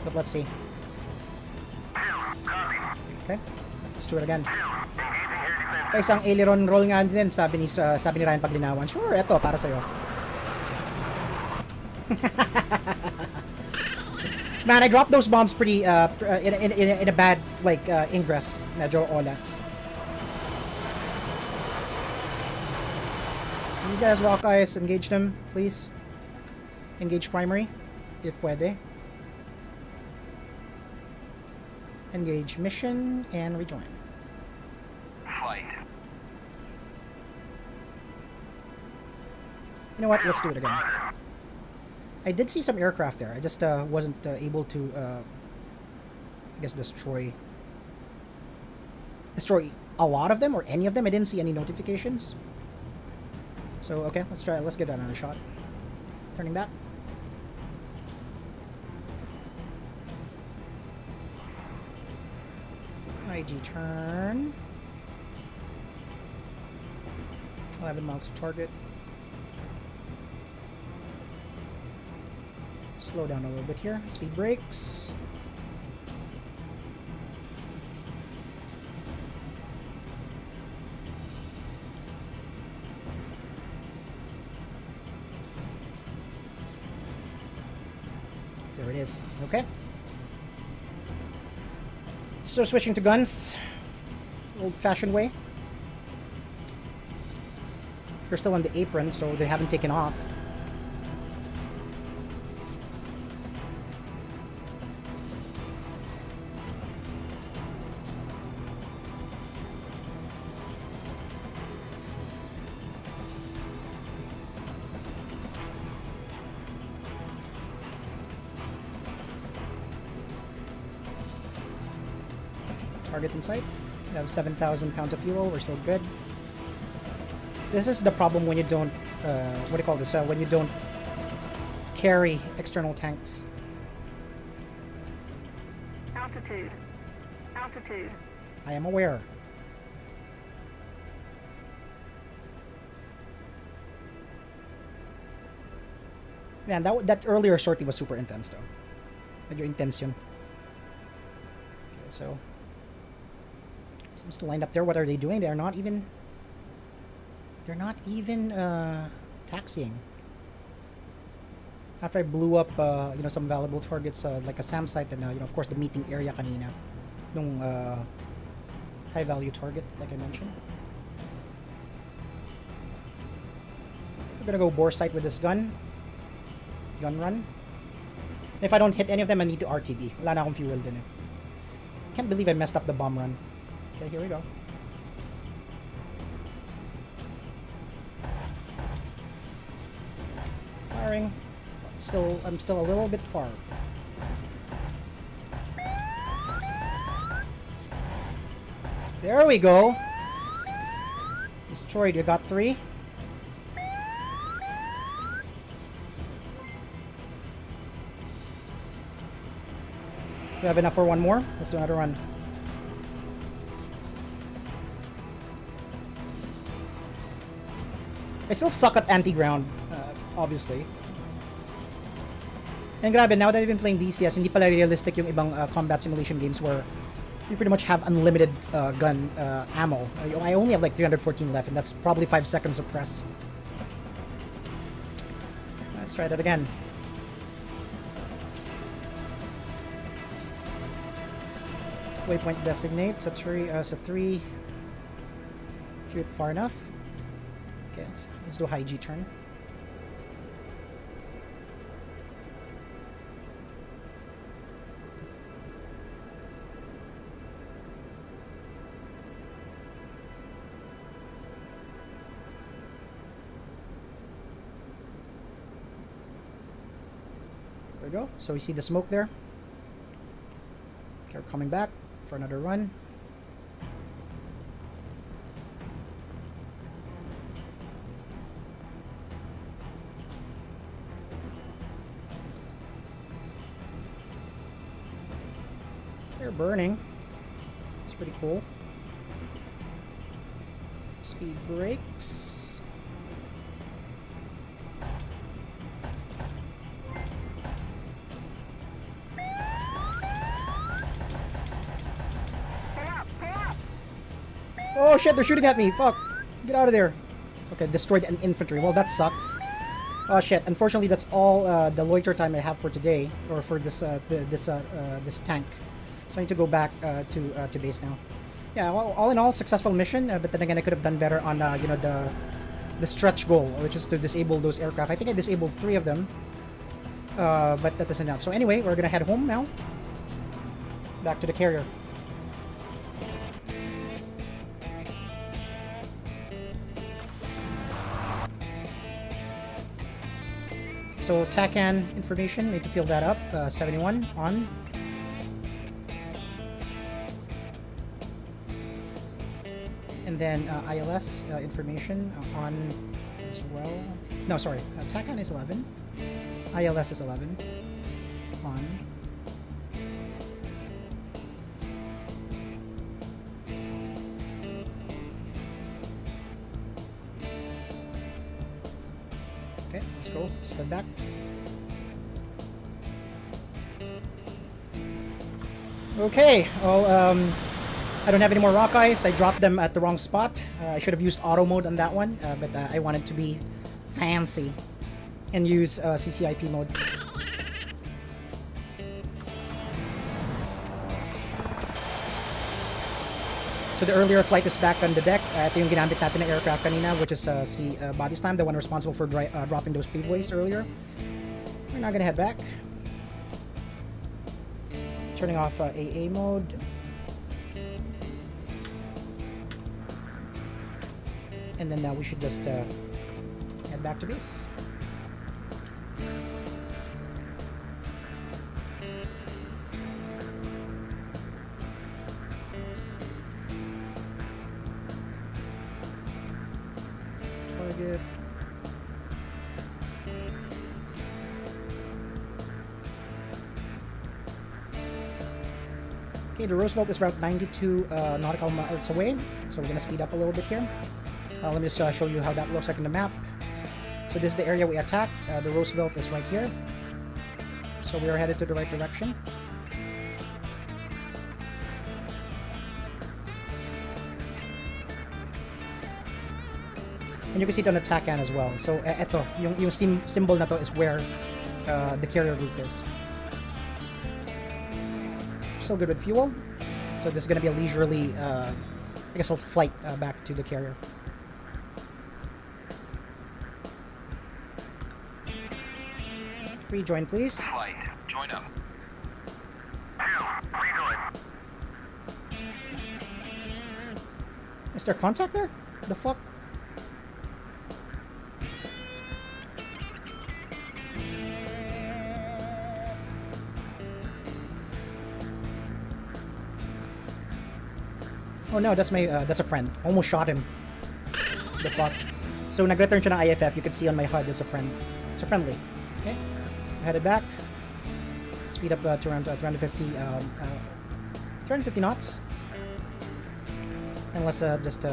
But let's see. Okay, let's do it again. Isang aileron roll nga din, sabi ni Ryan paglinawan. Sure, eto, para sa'yo. Man, I dropped those bombs pretty in a bad ingress. Medyo olats. These guys rock eyes, engage them, please. Engage primary, if puede. Engage mission and rejoin. Flight. You know what? Let's do it again. I did see some aircraft there. I just wasn't able to, I guess, destroy a lot of them or any of them. I didn't see any notifications. So, okay, let's try it. Let's give that another shot. Turning back. IG turn. 11 miles to target. Slow down a little bit here. Speed brakes. There it is. Okay. So switching to guns. Old-fashioned way. They're still on the apron, so they haven't taken off. Target in sight. We have 7,000 pounds of fuel. We're still good. This is the problem when you don't, what do you call this? When you don't carry external tanks. Altitude. altitude. I am aware. Man, that earlier sortie was super intense though. Medyo intense yun. Okay, so seems to line up there. What are they doing? They're not even taxiing. After I blew up some valuable targets like a SAM site and of course the meeting area kanina nung high value target like I mentioned. We're gonna go bore sight with this gun run. If I don't hit any of them, I need to RTB. Wala na akong fuel din eh. Can't believe I messed up the bomb run. Okay, here we go. Firing. I'm still a little bit far. There we go. Destroyed. You got 3. We have enough for one more. Let's do another run. I still suck at anti-ground, obviously. And grabe, now that I've been playing DCS, hindi pala realistic yung ibang combat simulation games where you pretty much have unlimited gun ammo. I only have like 314 left, and that's probably 5 seconds of press. Let's try that again. Waypoint designate. So 3. Shoot far enough. Okay, let's do a high G turn. There we go. So we see the smoke there. Okay, we're coming back for another run. They're burning. It's pretty cool. Speed brakes. Oh shit, they're shooting at me. Fuck. Get out of there. Okay, destroyed an infantry. Well, that sucks. Oh shit. Unfortunately, that's all the loiter time I have for today, or for this this tank. So I need to go back to base now. Yeah, well, all in all, successful mission. But then again, I could have done better on the stretch goal, which is to disable those aircraft. I think I disabled 3 of them, but that is enough. So anyway, we're gonna head home now. Back to the carrier. So TACAN information, need to fill that up. 71 on. And then ILS information on as well. No, sorry. TACAN is 11. ILS is 11. On. Okay, let's go. Let's head back. Okay, well, I don't have any more rock eyes. I dropped them at the wrong spot. I should have used auto mode on that one, but I wanted to be fancy and use CCIP mode. So the earlier flight is back on the deck. Ito yung ginamit natin ng aircraft kanina, which is si Body Slam, the one responsible for dropping those paveways earlier. We're now gonna head back. Turning off AA mode. And then we should just head back to base. Target. Okay, the Roosevelt is around 92 nautical miles away, so we're gonna speed up a little bit here. Let me just show you how that looks like in the map. So this is the area we attacked. The Roosevelt is right here. So we are headed to the right direction. And you can see it on the TACAN as well. So eto, yung symbol na to is where the carrier group is. Still good with fuel. So this is going to be a leisurely, I guess, a flight back to the carrier. Rejoin, please. Flight, join up. Rejoin. Is there contact there? The fuck? Oh no, that's my that's a friend. Almost shot him. The fuck. So nag-return siya ng IFF. You can see on my HUD, it's a friend. It's a friendly. Okay. So headed back. Speed up to around 350 350 knots. And let's just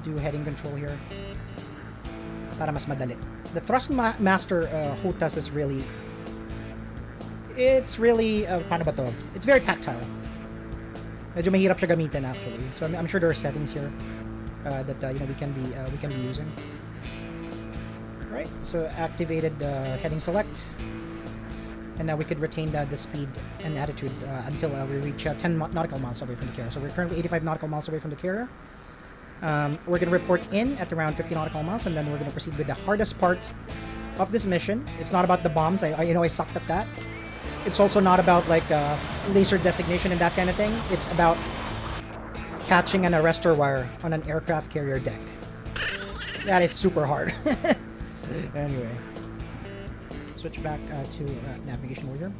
do heading control here. Para mas madali. The Thrustmaster HOTAS is really... It's really, paano ba to? It's very tactile. Medyo mahirap siya gamitin actually. So I'm sure there are settings here that you know we can be using. Right. So activated heading select, and now we could retain the speed and attitude until we reach 10 nautical miles away from the carrier. So we're currently 85 nautical miles away from the carrier. We're gonna report in at around 50 nautical miles, and then we're gonna proceed with the hardest part of this mission. It's not about the bombs. I sucked at that. It's also not about like laser designation and that kind of thing. It's about catching an arrestor wire on an aircraft carrier deck. That is super hard. Anyway, switch back to navigation mode here.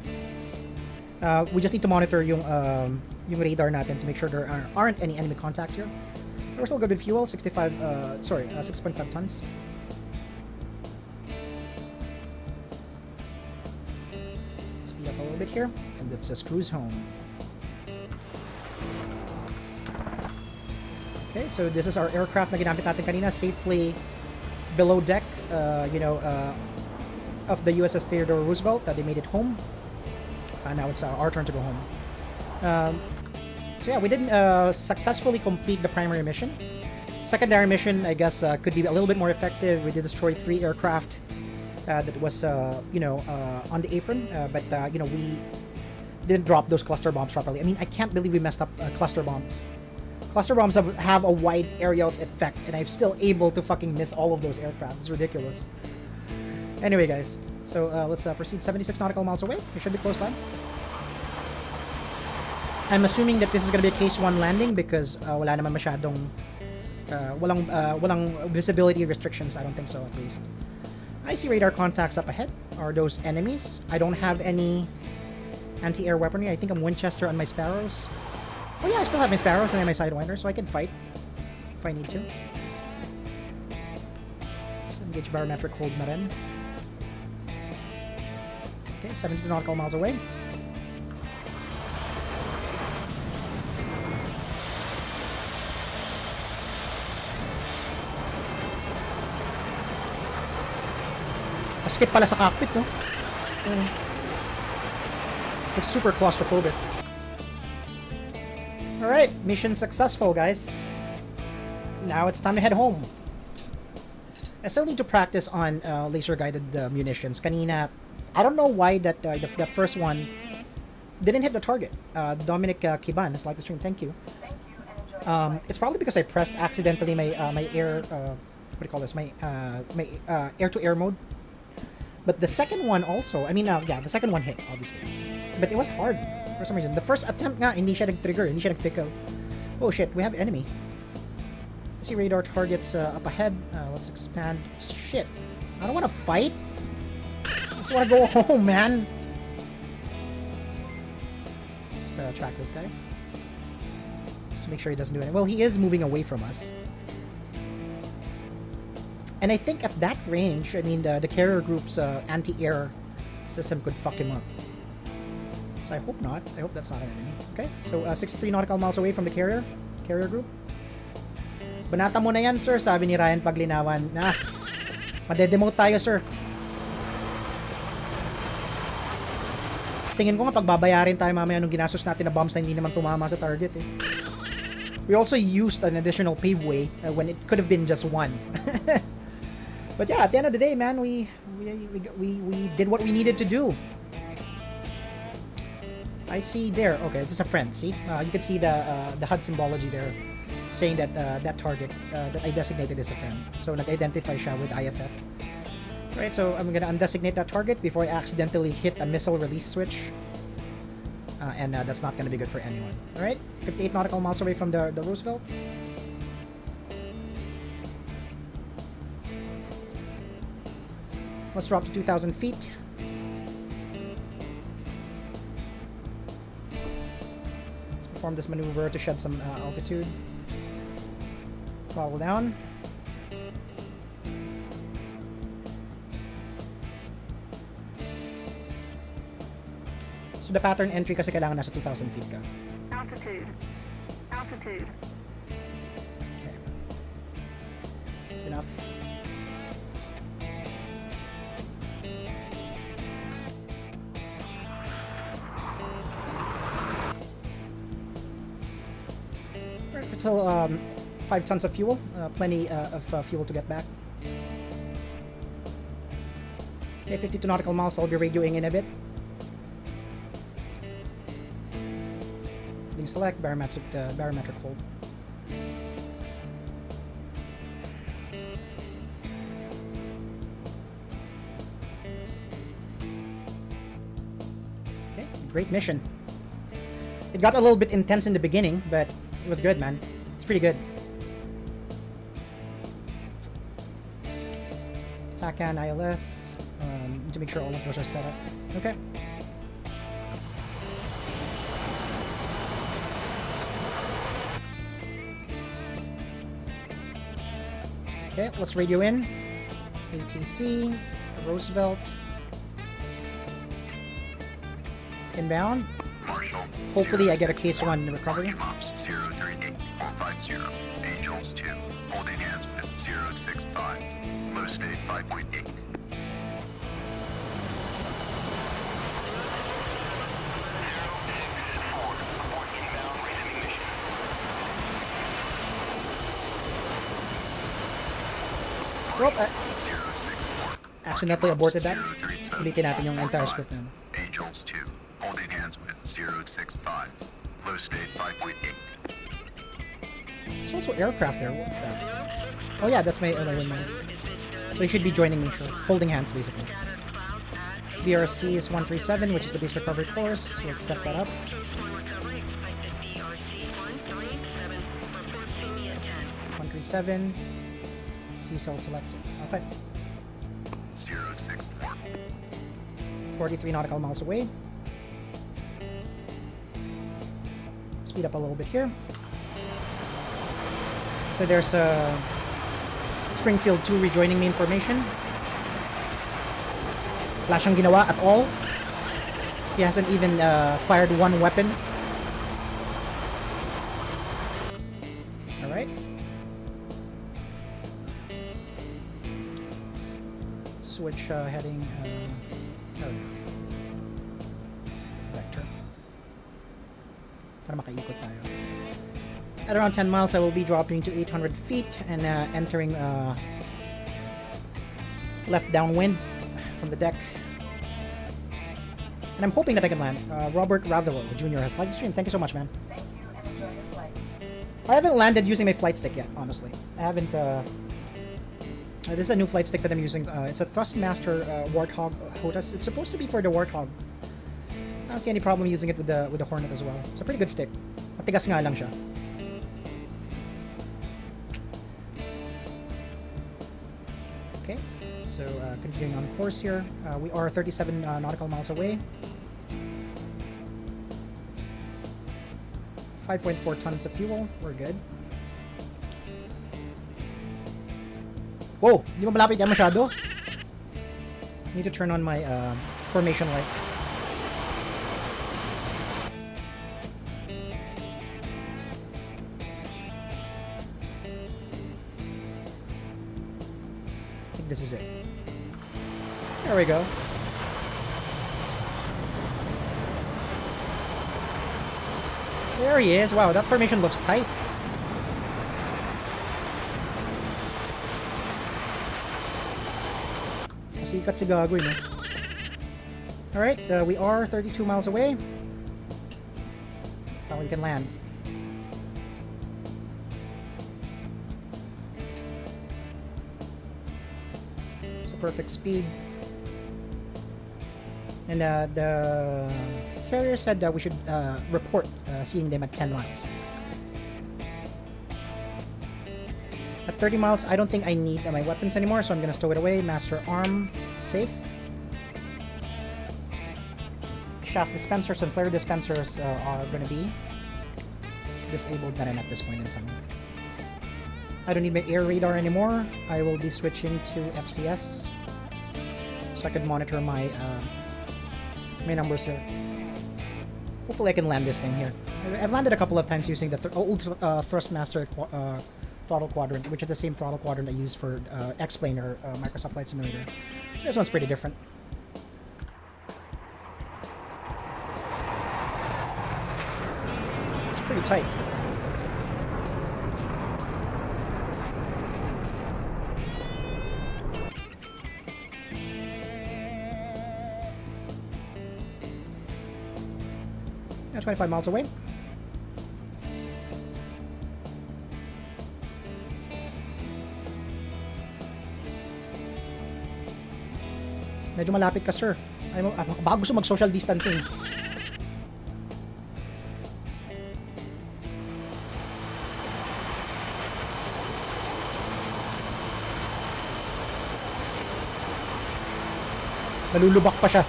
We just need to monitor yung radar natin to make sure there aren't any enemy contacts here. We're still good with fuel, 6.5 tons. Speed up a little bit here, and let's just cruise home. Okay, so this is our aircraft na ginamit natin kanina, safely below deck, of the USS Theodore Roosevelt. They made it home. Now it's our turn to go home. So yeah, we didn't successfully complete the primary mission. Secondary mission, I guess, could be a little bit more effective. We did destroy 3 aircraft that was, on the apron, but we didn't drop those cluster bombs properly. I mean, I can't believe we messed up cluster bombs. Cluster bombs have a wide area of effect, and I'm still able to fucking miss all of those aircraft. It's ridiculous. Anyway, guys, so let's proceed 76 nautical miles away. We should be close by. I'm assuming that this is going to be a case 1 landing because wala naman masyadong walang visibility restrictions. I don't think so, at least. I see radar contacts up ahead. Are those enemies? I don't have any anti-air weaponry. I think I'm Winchester on my Sparrows. Oh yeah, I still have my Sparrows and my Sidewinder, so I can fight if I need to. Let's engage barometric hold na rin. Okay, 72 nautical miles away. Skip pala sa cockpit, no? It's super claustrophobic. Alright, mission successful, guys. Now it's time to head home. I still need to practice on laser-guided munitions. Kanina, I don't know why that first one didn't hit the target. Dominic Kiban is like the stream, thank you. It's probably because I pressed accidentally my air, what do you call this? My air-to-air mode. But the second one also, the second one hit, obviously. But it was hard for some reason. The first attempt nga, hindi siya nag-trigger, hindi siya nag-pickle. Oh shit, we have enemy. I see radar targets up ahead. Let's expand. Shit. I don't want to fight. I just want to go home, man. Let's track this guy. Just to make sure he doesn't do anything. Well, he is moving away from us. And I think at that range, I mean, the carrier group's anti-air system could fuck him up. I hope not. I hope that's not an enemy. Okay, so 63 nautical miles away from the carrier group. Banata mo na yan, sir, sabi ni Ryan Paglinawan. Nah, madedemote tayo, sir. Tingin ko nga pagbabayarin tayo mamaya nung ginastos natin na bombs na hindi naman tumama sa target eh. We also used an additional paveway when it could have been just one. But yeah, at the end of the day, man, we did what we needed to do. I see there. Okay, this is a friend. See, you can see the HUD symbology there, saying that that target that I designated is a friend. So nag-identify siya with IFF. Right. So I'm gonna undesignate that target before I accidentally hit a missile release switch, and that's not gonna be good for anyone. All right. 58 nautical miles away from the Roosevelt. Let's drop to 2,000 feet. Let's perform this maneuver to shed some altitude. Throttle down. So the pattern entry kasi kailangan nasa 2,000 feet ka. Altitude. Altitude. Okay. That's enough. Still 5 tons of fuel, plenty of fuel to get back. Okay, 52 nautical miles, I'll be radioing in a bit. Link select, barometric hold. Okay, great mission. It got a little bit intense in the beginning, but it was good, man. It's pretty good. TACAN, ILS, to make sure all of those are set up. Okay. Okay, let's radio in. ATC, Roosevelt. Inbound. Marshall. Hopefully I get a case 1 recovery. 038-450. Angels 2. Holding hands with 065. Low state 5.8. Well, accidentally aborted that. Ulitin natin yung entire script namin. Angels 2. Holding hands with 065. Low state 5.8. There's also aircraft there. What's that? Oh yeah, that's my other one. So you should be joining me, sure. Holding hands, basically. BRC is 137, which is the base recovery course. So let's set that up. 137. C-cell selected. Okay. 064. 43 nautical miles away. Speed up a little bit here. So there's a Springfield 2 rejoining me information. Wala siyang ginawa at all. He hasn't even fired one weapon. Alright. Switch heading. Vector. Para makaikot tayo. At around 10 miles, I will be dropping to 800 feet and entering left downwind from the deck. And I'm hoping that I can land. Robert Ravilo Jr. has liked the stream. Thank you so much, man. Thank you and enjoy your flight. I haven't landed using my flight stick yet, honestly. I haven't. This is a new flight stick that I'm using. It's a Thrustmaster Warthog HOTAS. It's supposed to be for the Warthog. I don't see any problem using it with the Hornet as well. It's a pretty good stick. Matigas nga lang siya. Okay, so continuing on course here. We are 37 nautical miles away. 5.4 tons of fuel. We're good. Whoa! Di ba malapit yan masyado? Need to turn on my formation lights. this is it. There we go. There he is. Wow, that formation looks tight. Sikat si Gago, eh. Alright, we are 32 miles away. That's how we can land. It's a perfect speed. And the carrier said that we should report seeing them at 10 miles. At 30 miles, I don't think I need my weapons anymore, so I'm gonna stow it away. Master arm, safe. Shaft dispensers and flare dispensers are gonna be disabled na rin at this point in time. I don't need my air radar anymore. I will be switching to FCS so I can monitor my my numbers here. Hopefully I can land this thing here. I've landed a couple of times using the old Thrustmaster Throttle Quadrant, which is the same throttle quadrant I use for X-Plane or Microsoft Flight Simulator. This one's pretty different. It's pretty tight. Yeah, 25 miles away. Medyo malapit ka, sir. Baka gusto mag-social distancing. Nalulubak pa siya.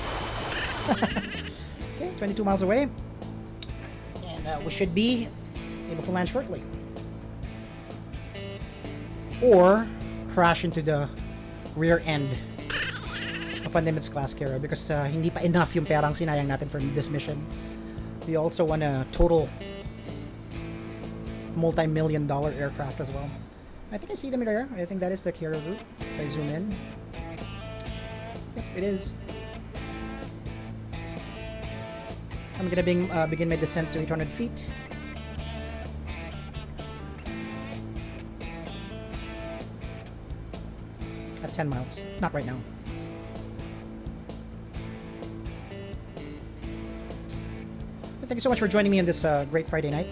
Okay, 22 miles away. And we should be able to land shortly. Or crash into the rear end of Unlimited's class carrier because hindi pa enough yung perang sinayang natin for this mission. We also want a total multi-million-dollar aircraft as well. I think I see them there. I think that is the carrier route. If I zoom in. Yep, it is. I'm gonna begin my descent to 800 feet. At 10 miles. Not right now. But thank you so much for joining me on this great Friday night.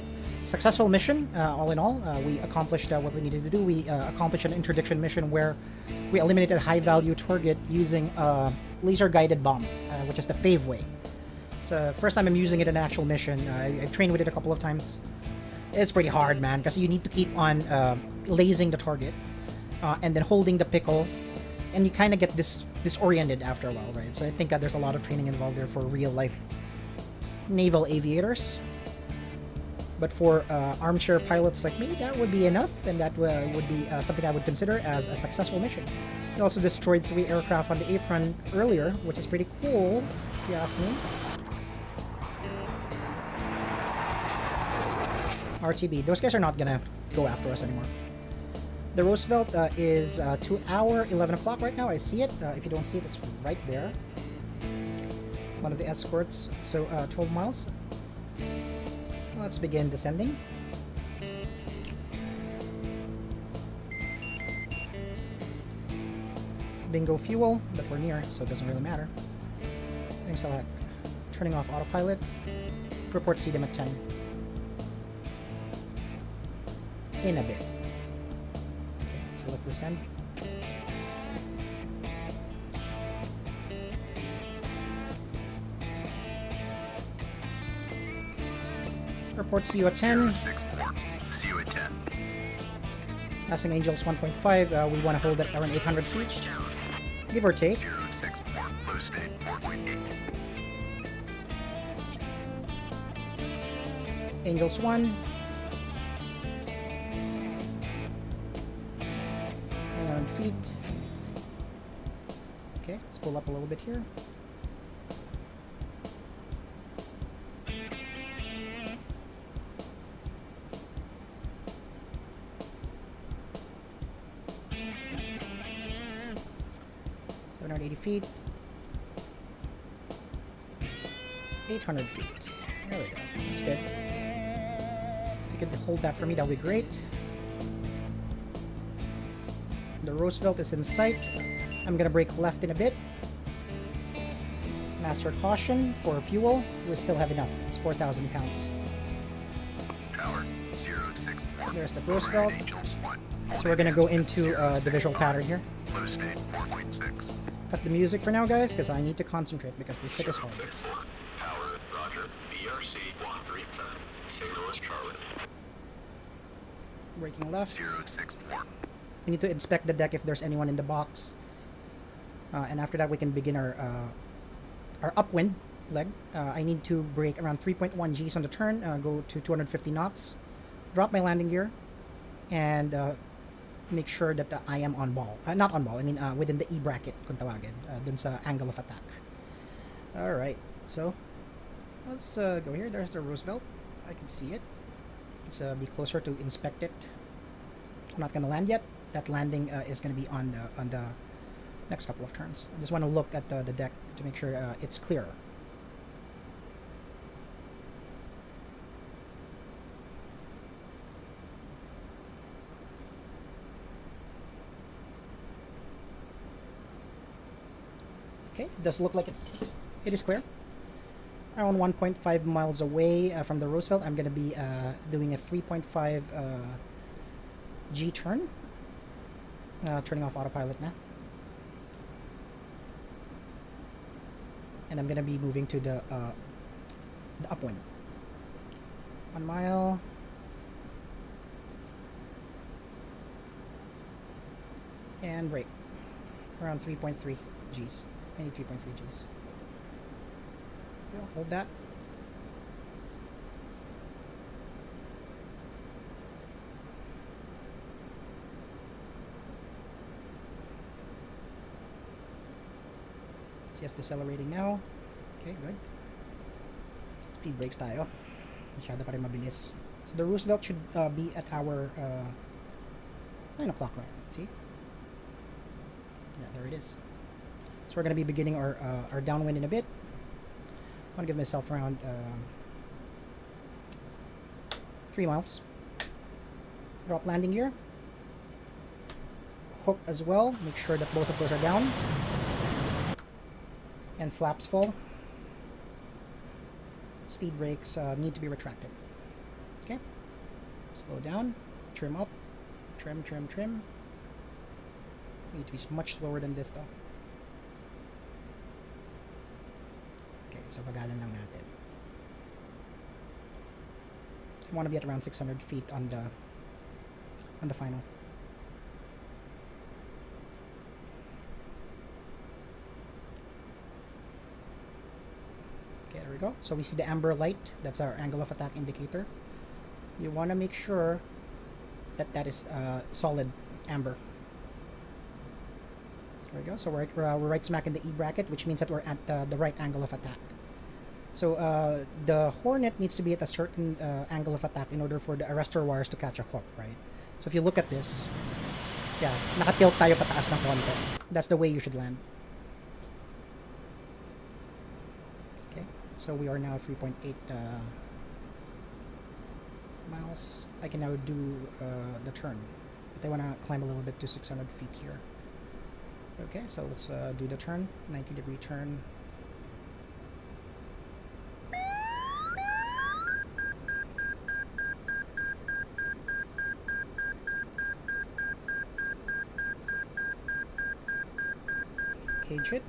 Successful mission, all in all. We accomplished what we needed to do. We accomplished an interdiction mission where we eliminated a high-value target using a laser-guided bomb, which is the pave way. It's the first time I'm using it in an actual mission. I've trained with it a couple of times. It's pretty hard, man, because you need to keep on lasing the target and then holding the pickle, and you kind of get disoriented after a while, right? So I think there's a lot of training involved there for real-life naval aviators. But for armchair pilots like me, that would be enough, and that would be something I would consider as a successful mission. We also destroyed 3 aircraft on the apron earlier, which is pretty cool, if you ask me. RTB. Those guys are not gonna go after us anymore. The Roosevelt is 2 hour, 11 o'clock right now. I see it. If you don't see it, it's right there. One of the escorts. So 12 miles. Let's begin descending. Bingo fuel, but we're near, so it doesn't really matter. Select. Turning off autopilot. Report CDM at 10. In a bit. Okay, so let's descend. Report CU at 10. 064. CU at 10. Passing Angels 1.5. We want to hold at around 800 feet. Give or take. 064. Low state 4.8. Angels 1. 900 feet. Okay, let's pull up a little bit here. 780 feet. 800 feet. There we go. That's good. If you could hold that for me, that would be great. The Roosevelt is in sight. I'm gonna brake left in a bit. Master caution for fuel. We still have enough. It's 4,000 pounds. Tower 064. There's the Roosevelt. Angels 1. So we're gonna go into the visual pattern here. Low state 4.6. Cut the music for now, guys, because I need to concentrate because this shit is hard. 64. Tower, roger. BRC 137. Signal is Charlie. Braking left. 064. We need to inspect the deck if there's anyone in the box. And after that, we can begin our upwind leg. I need to brake around 3.1 Gs on the turn, go to 250 knots, drop my landing gear, and make sure that I am on ball. Not on ball, I mean within the E bracket, kung tawagin, dun sa angle of attack. Alright, so let's go here. There's the Roosevelt. I can see it. Let's be closer to inspect it. I'm not going to land yet. That landing is going to be on the next couple of turns. I just want to look at the deck to make sure it's clear. Okay, it does look like it is clear. Around 1.5 miles away from the Roosevelt, I'm going to be doing a 3.5 G turn. Turning off autopilot now. And I'm gonna be moving to the upwind. 1 mile. And brake. Around 3.3 Gs. I need 3.3 Gs. Hold that. Yes, decelerating now. Okay, good. Speed brakes tayo. Masyado pa rin mabilis. So the Roosevelt should be at our 9 o'clock, right? See? Yeah, there it is. So we're going to be beginning our downwind in a bit. I want to give myself around 3 miles. Drop landing gear. Hook as well. Make sure that both of those are down. And flaps full. Speed brakes need to be retracted. Okay. Slow down. Trim up. Trim, trim, trim. Need to be much slower than this though. Okay, so bagalan lang natin. I want to be at around 600 feet on the final. Okay, there we go. So we see the amber light. That's our angle of attack indicator. You want to make sure that that is solid amber. There we go. So we're right smack in the E bracket, which means that we're at the right angle of attack. So the Hornet needs to be at a certain angle of attack in order for the arrestor wires to catch a hook, right? So if you look at this, yeah, nakatilt tayo pataas ng konti. That's the way you should land. Okay, so we are now 3.8 miles. I can now do the turn, but I want to climb a little bit to 600 feet here. Okay, so let's do the turn, 90-degree turn. Cage it.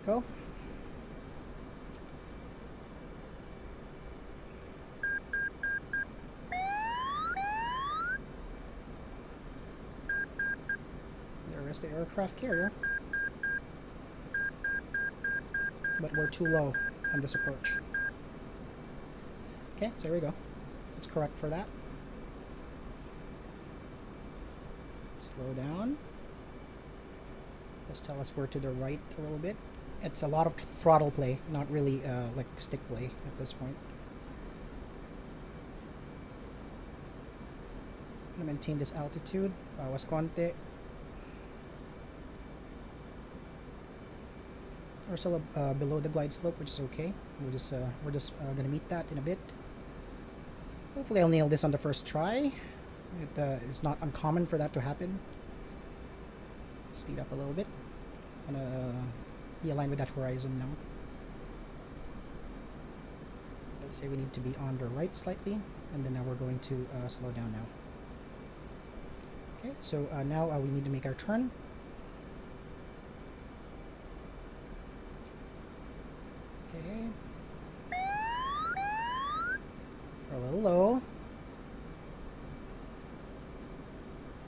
Go. There is the aircraft carrier. But we're too low on this approach. Okay, so there we go. Let's correct for that. Slow down. Just tell us we're to the right a little bit. It's a lot of throttle play, not really like stick play at this point. gonna maintain this altitude. Bawas konti. We're still below the glide slope, which is okay. We're just gonna meet that in a bit. Hopefully I'll nail this on the first try. It is not uncommon for that to happen. Speed up a little bit. Gonna be aligned with that horizon now. Let's say we need to be on the right slightly, and then now we're going to slow down now. Okay, so now we need to make our turn. Okay. We're a little low.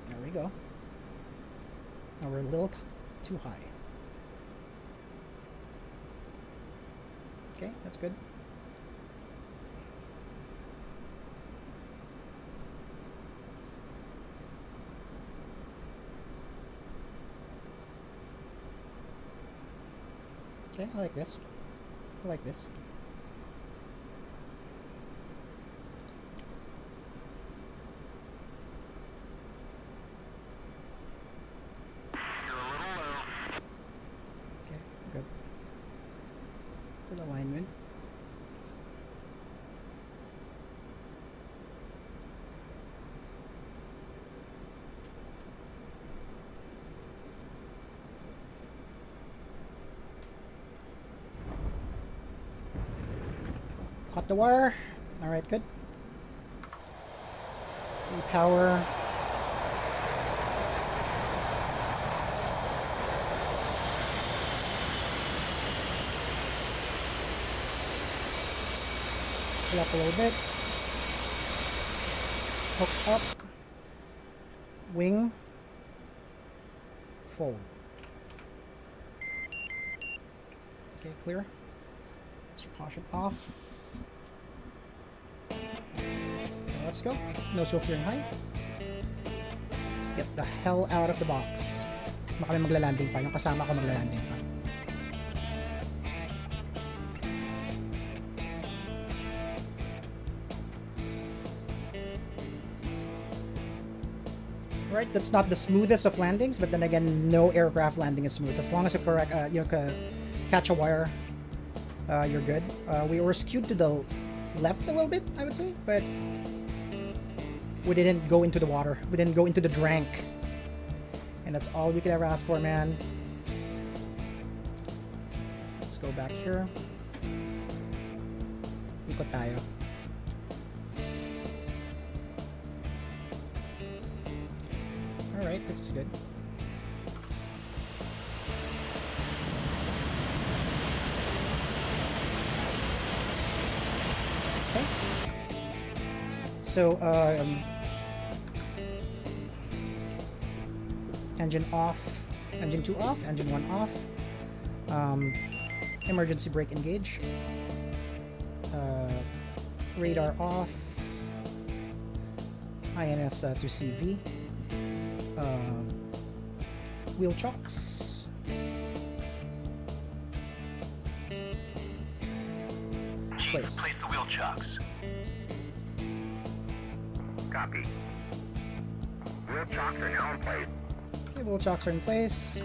There we go. Now we're a little too high. Okay, that's good. Okay, I like this. I like this. Okay, good. Good alignment. Caught the wire. Alright, good. Repower. Pull up a little bit. Hook up. Wing. Fold. Okay, clear. Caution off. Let's go. No fuel steering high. Let's get the hell out of the box. Baka may magla-landing pa. Yung kasama ko magla-landing pa. Right, that's not the smoothest of landings, but then again, no aircraft landing is smooth. As long as you correct, catch a wire, you're good. We were skewed to the left a little bit, I would say, but we didn't go into the water. We didn't go into the drank. And that's all we could ever ask for, man. Let's go back here. Ikot tayo. Alright, this is good. Okay. So, engine off, engine 2 off, engine 1 off, emergency brake engage, radar off, INS to CV, wheel chocks, place. Place the wheel chocks. Copy. Wheel chocks are now in place. Okay, wheel chocks are in place.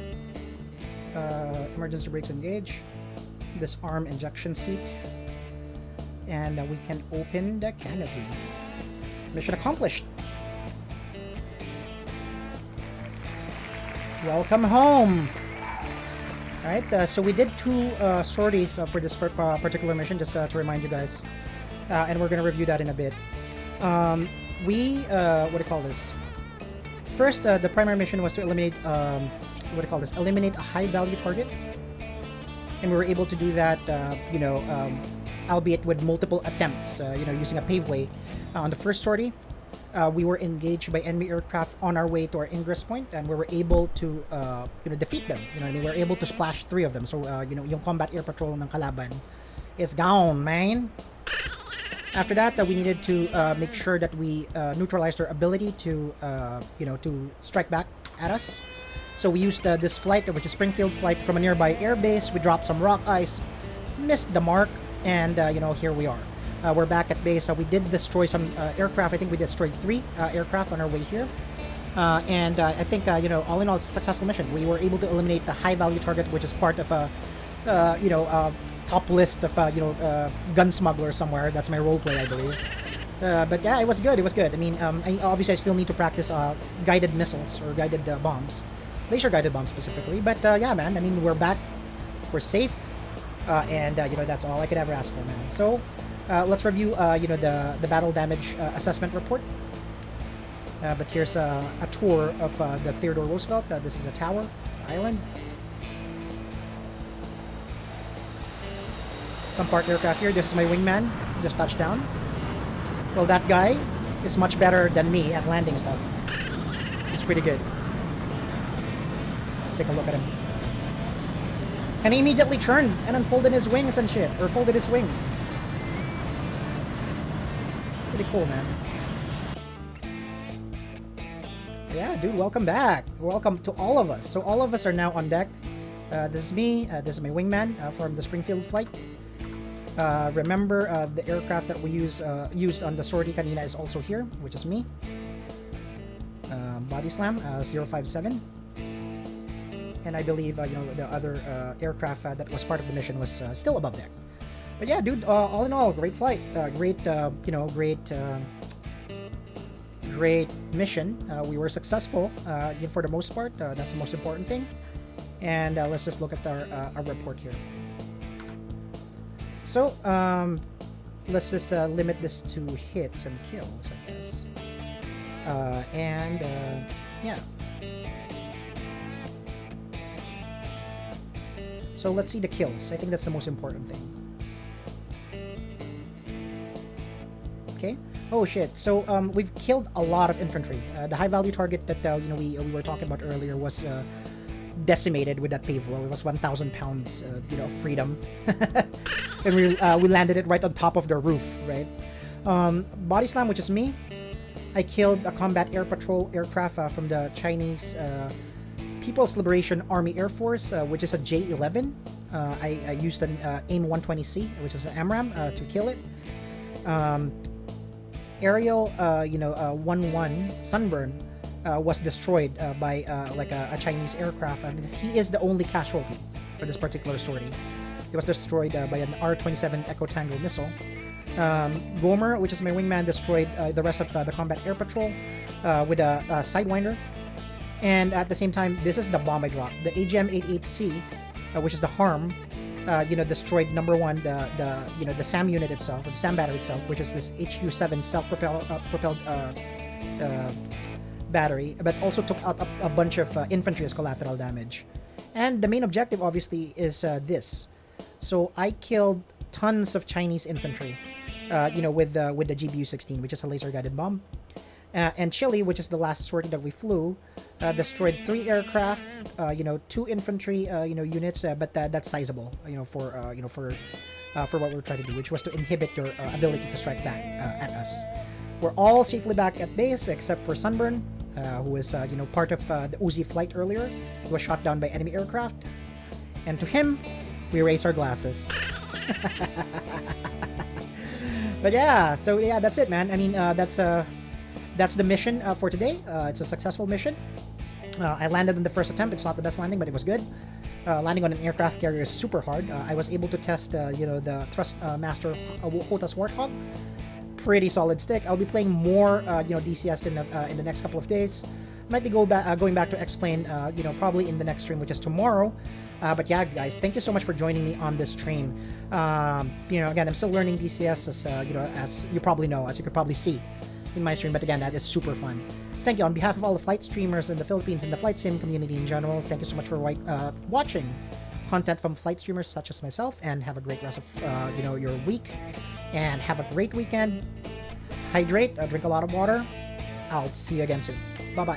Emergency brakes engage. Disarm injection seat. And we can open the canopy. Mission accomplished. Welcome home. Alright, so we did 2 sorties for this particular mission, just to remind you guys. And we're going to review that in a bit. What do you call this? First, the primary mission was to eliminate, eliminate a high-value target. And we were able to do that, albeit with multiple attempts, using a paveway. On the first sortie, we were engaged by enemy aircraft on our way to our ingress point, and we were able to, defeat them. We were able to splash 3 of them. So, yung combat air patrol ng kalaban is gone, man. After that, we needed to make sure that we neutralized their ability to, to strike back at us. So we used this flight, which is Springfield flight, from a nearby airbase. We dropped some rock ice, missed the mark, and here we are. We're back at base. We did destroy some aircraft. I think we destroyed 3 aircraft on our way here. And I think, all in all, it's a successful mission. We were able to eliminate the high-value target, which is part of a, top list of, gun smuggler somewhere. That's my roleplay, I believe. But yeah, it was good. It was good. I mean, obviously, I still need to practice guided missiles or guided bombs. Laser guided bombs specifically. But yeah, man, I mean, we're back. We're safe. And that's all I could ever ask for, man. So let's review, the battle damage assessment report. But here's a tour of the Theodore Roosevelt. This is the tower, island. Some part aircraft here. This is my wingman. Just touched down. Well, that guy is much better than me at landing stuff. He's pretty good. Let's take a look at him. And he immediately turned and unfolded his wings and shit. Or folded his wings. Pretty cool, man. Yeah, dude, welcome back. Welcome to all of us. So all of us are now on deck. This is me. This is my wingman from the Springfield flight. Remember, the aircraft that we used on the sortie kanina is also here, which is me. Body slam 057. And I believe, the other aircraft that was part of the mission was still above deck. But yeah, dude, all in all, great flight. Great mission. We were successful for the most part. That's the most important thing. And let's just look at our report here. So let's just limit this to hits and kills, I guess. Yeah. So let's see the kills. I think that's the most important thing. Okay. Oh shit. So we've killed a lot of infantry. The high value target that we were talking about earlier was decimated with that pave low. It was 1,000 pounds of freedom. And we landed it right on top of the roof, right? Body slam, which is me. I killed a combat air patrol aircraft from the Chinese People's Liberation Army Air Force, which is a J-11. I used an AIM-120C, which is an AMRAAM, to kill it. Aerial, 1-1 Sunburn was destroyed by a Chinese aircraft, and he is the only casualty for this particular sortie. He was destroyed by an R-27 Echo Tango missile. Gomer, which is my wingman, destroyed the rest of the combat air patrol with a Sidewinder. And at the same time, this is the bomb I dropped. The AGM-88C, which is the HARM, destroyed number 1, the SAM unit itself, or the SAM battery itself, which is this HU-7 self-propelled battery, but also took out a bunch of infantry as collateral damage. And the main objective, obviously, is this. So I killed tons of Chinese infantry, with the GBU-16, which is a laser-guided bomb. And Chile, which is the last sortie that we flew, destroyed 3 aircraft, 2 infantry, units, but that's sizable, for what we're trying to do, which was to inhibit their ability to strike back at us. We're all safely back at base except for Sunburn, who was, part of the Uzi flight earlier. He was shot down by enemy aircraft, and to him, we raise our glasses. But yeah, so yeah, that's it, man. I mean, that's the mission for today. It's a successful mission. I landed on the first attempt. It's not the best landing, but it was good. Landing on an aircraft carrier is super hard. I was able to test, the Thrustmaster HOTAS Warthog. Pretty solid stick. I'll be playing more, DCS in the next couple of days. Might be going back to explain, probably in the next stream, which is tomorrow. But yeah, guys, thank you so much for joining me on this stream. Again, I'm still learning DCS, as you probably know, as you could probably see in my stream. But again, that is super fun. Thank you on behalf of all the flight streamers in the Philippines and the flight sim community in general. Thank you so much for watching content from flight streamers such as myself, and have a great rest of your week, and have a great weekend. Hydrate, drink a lot of water. I'll see you again soon. Bye bye.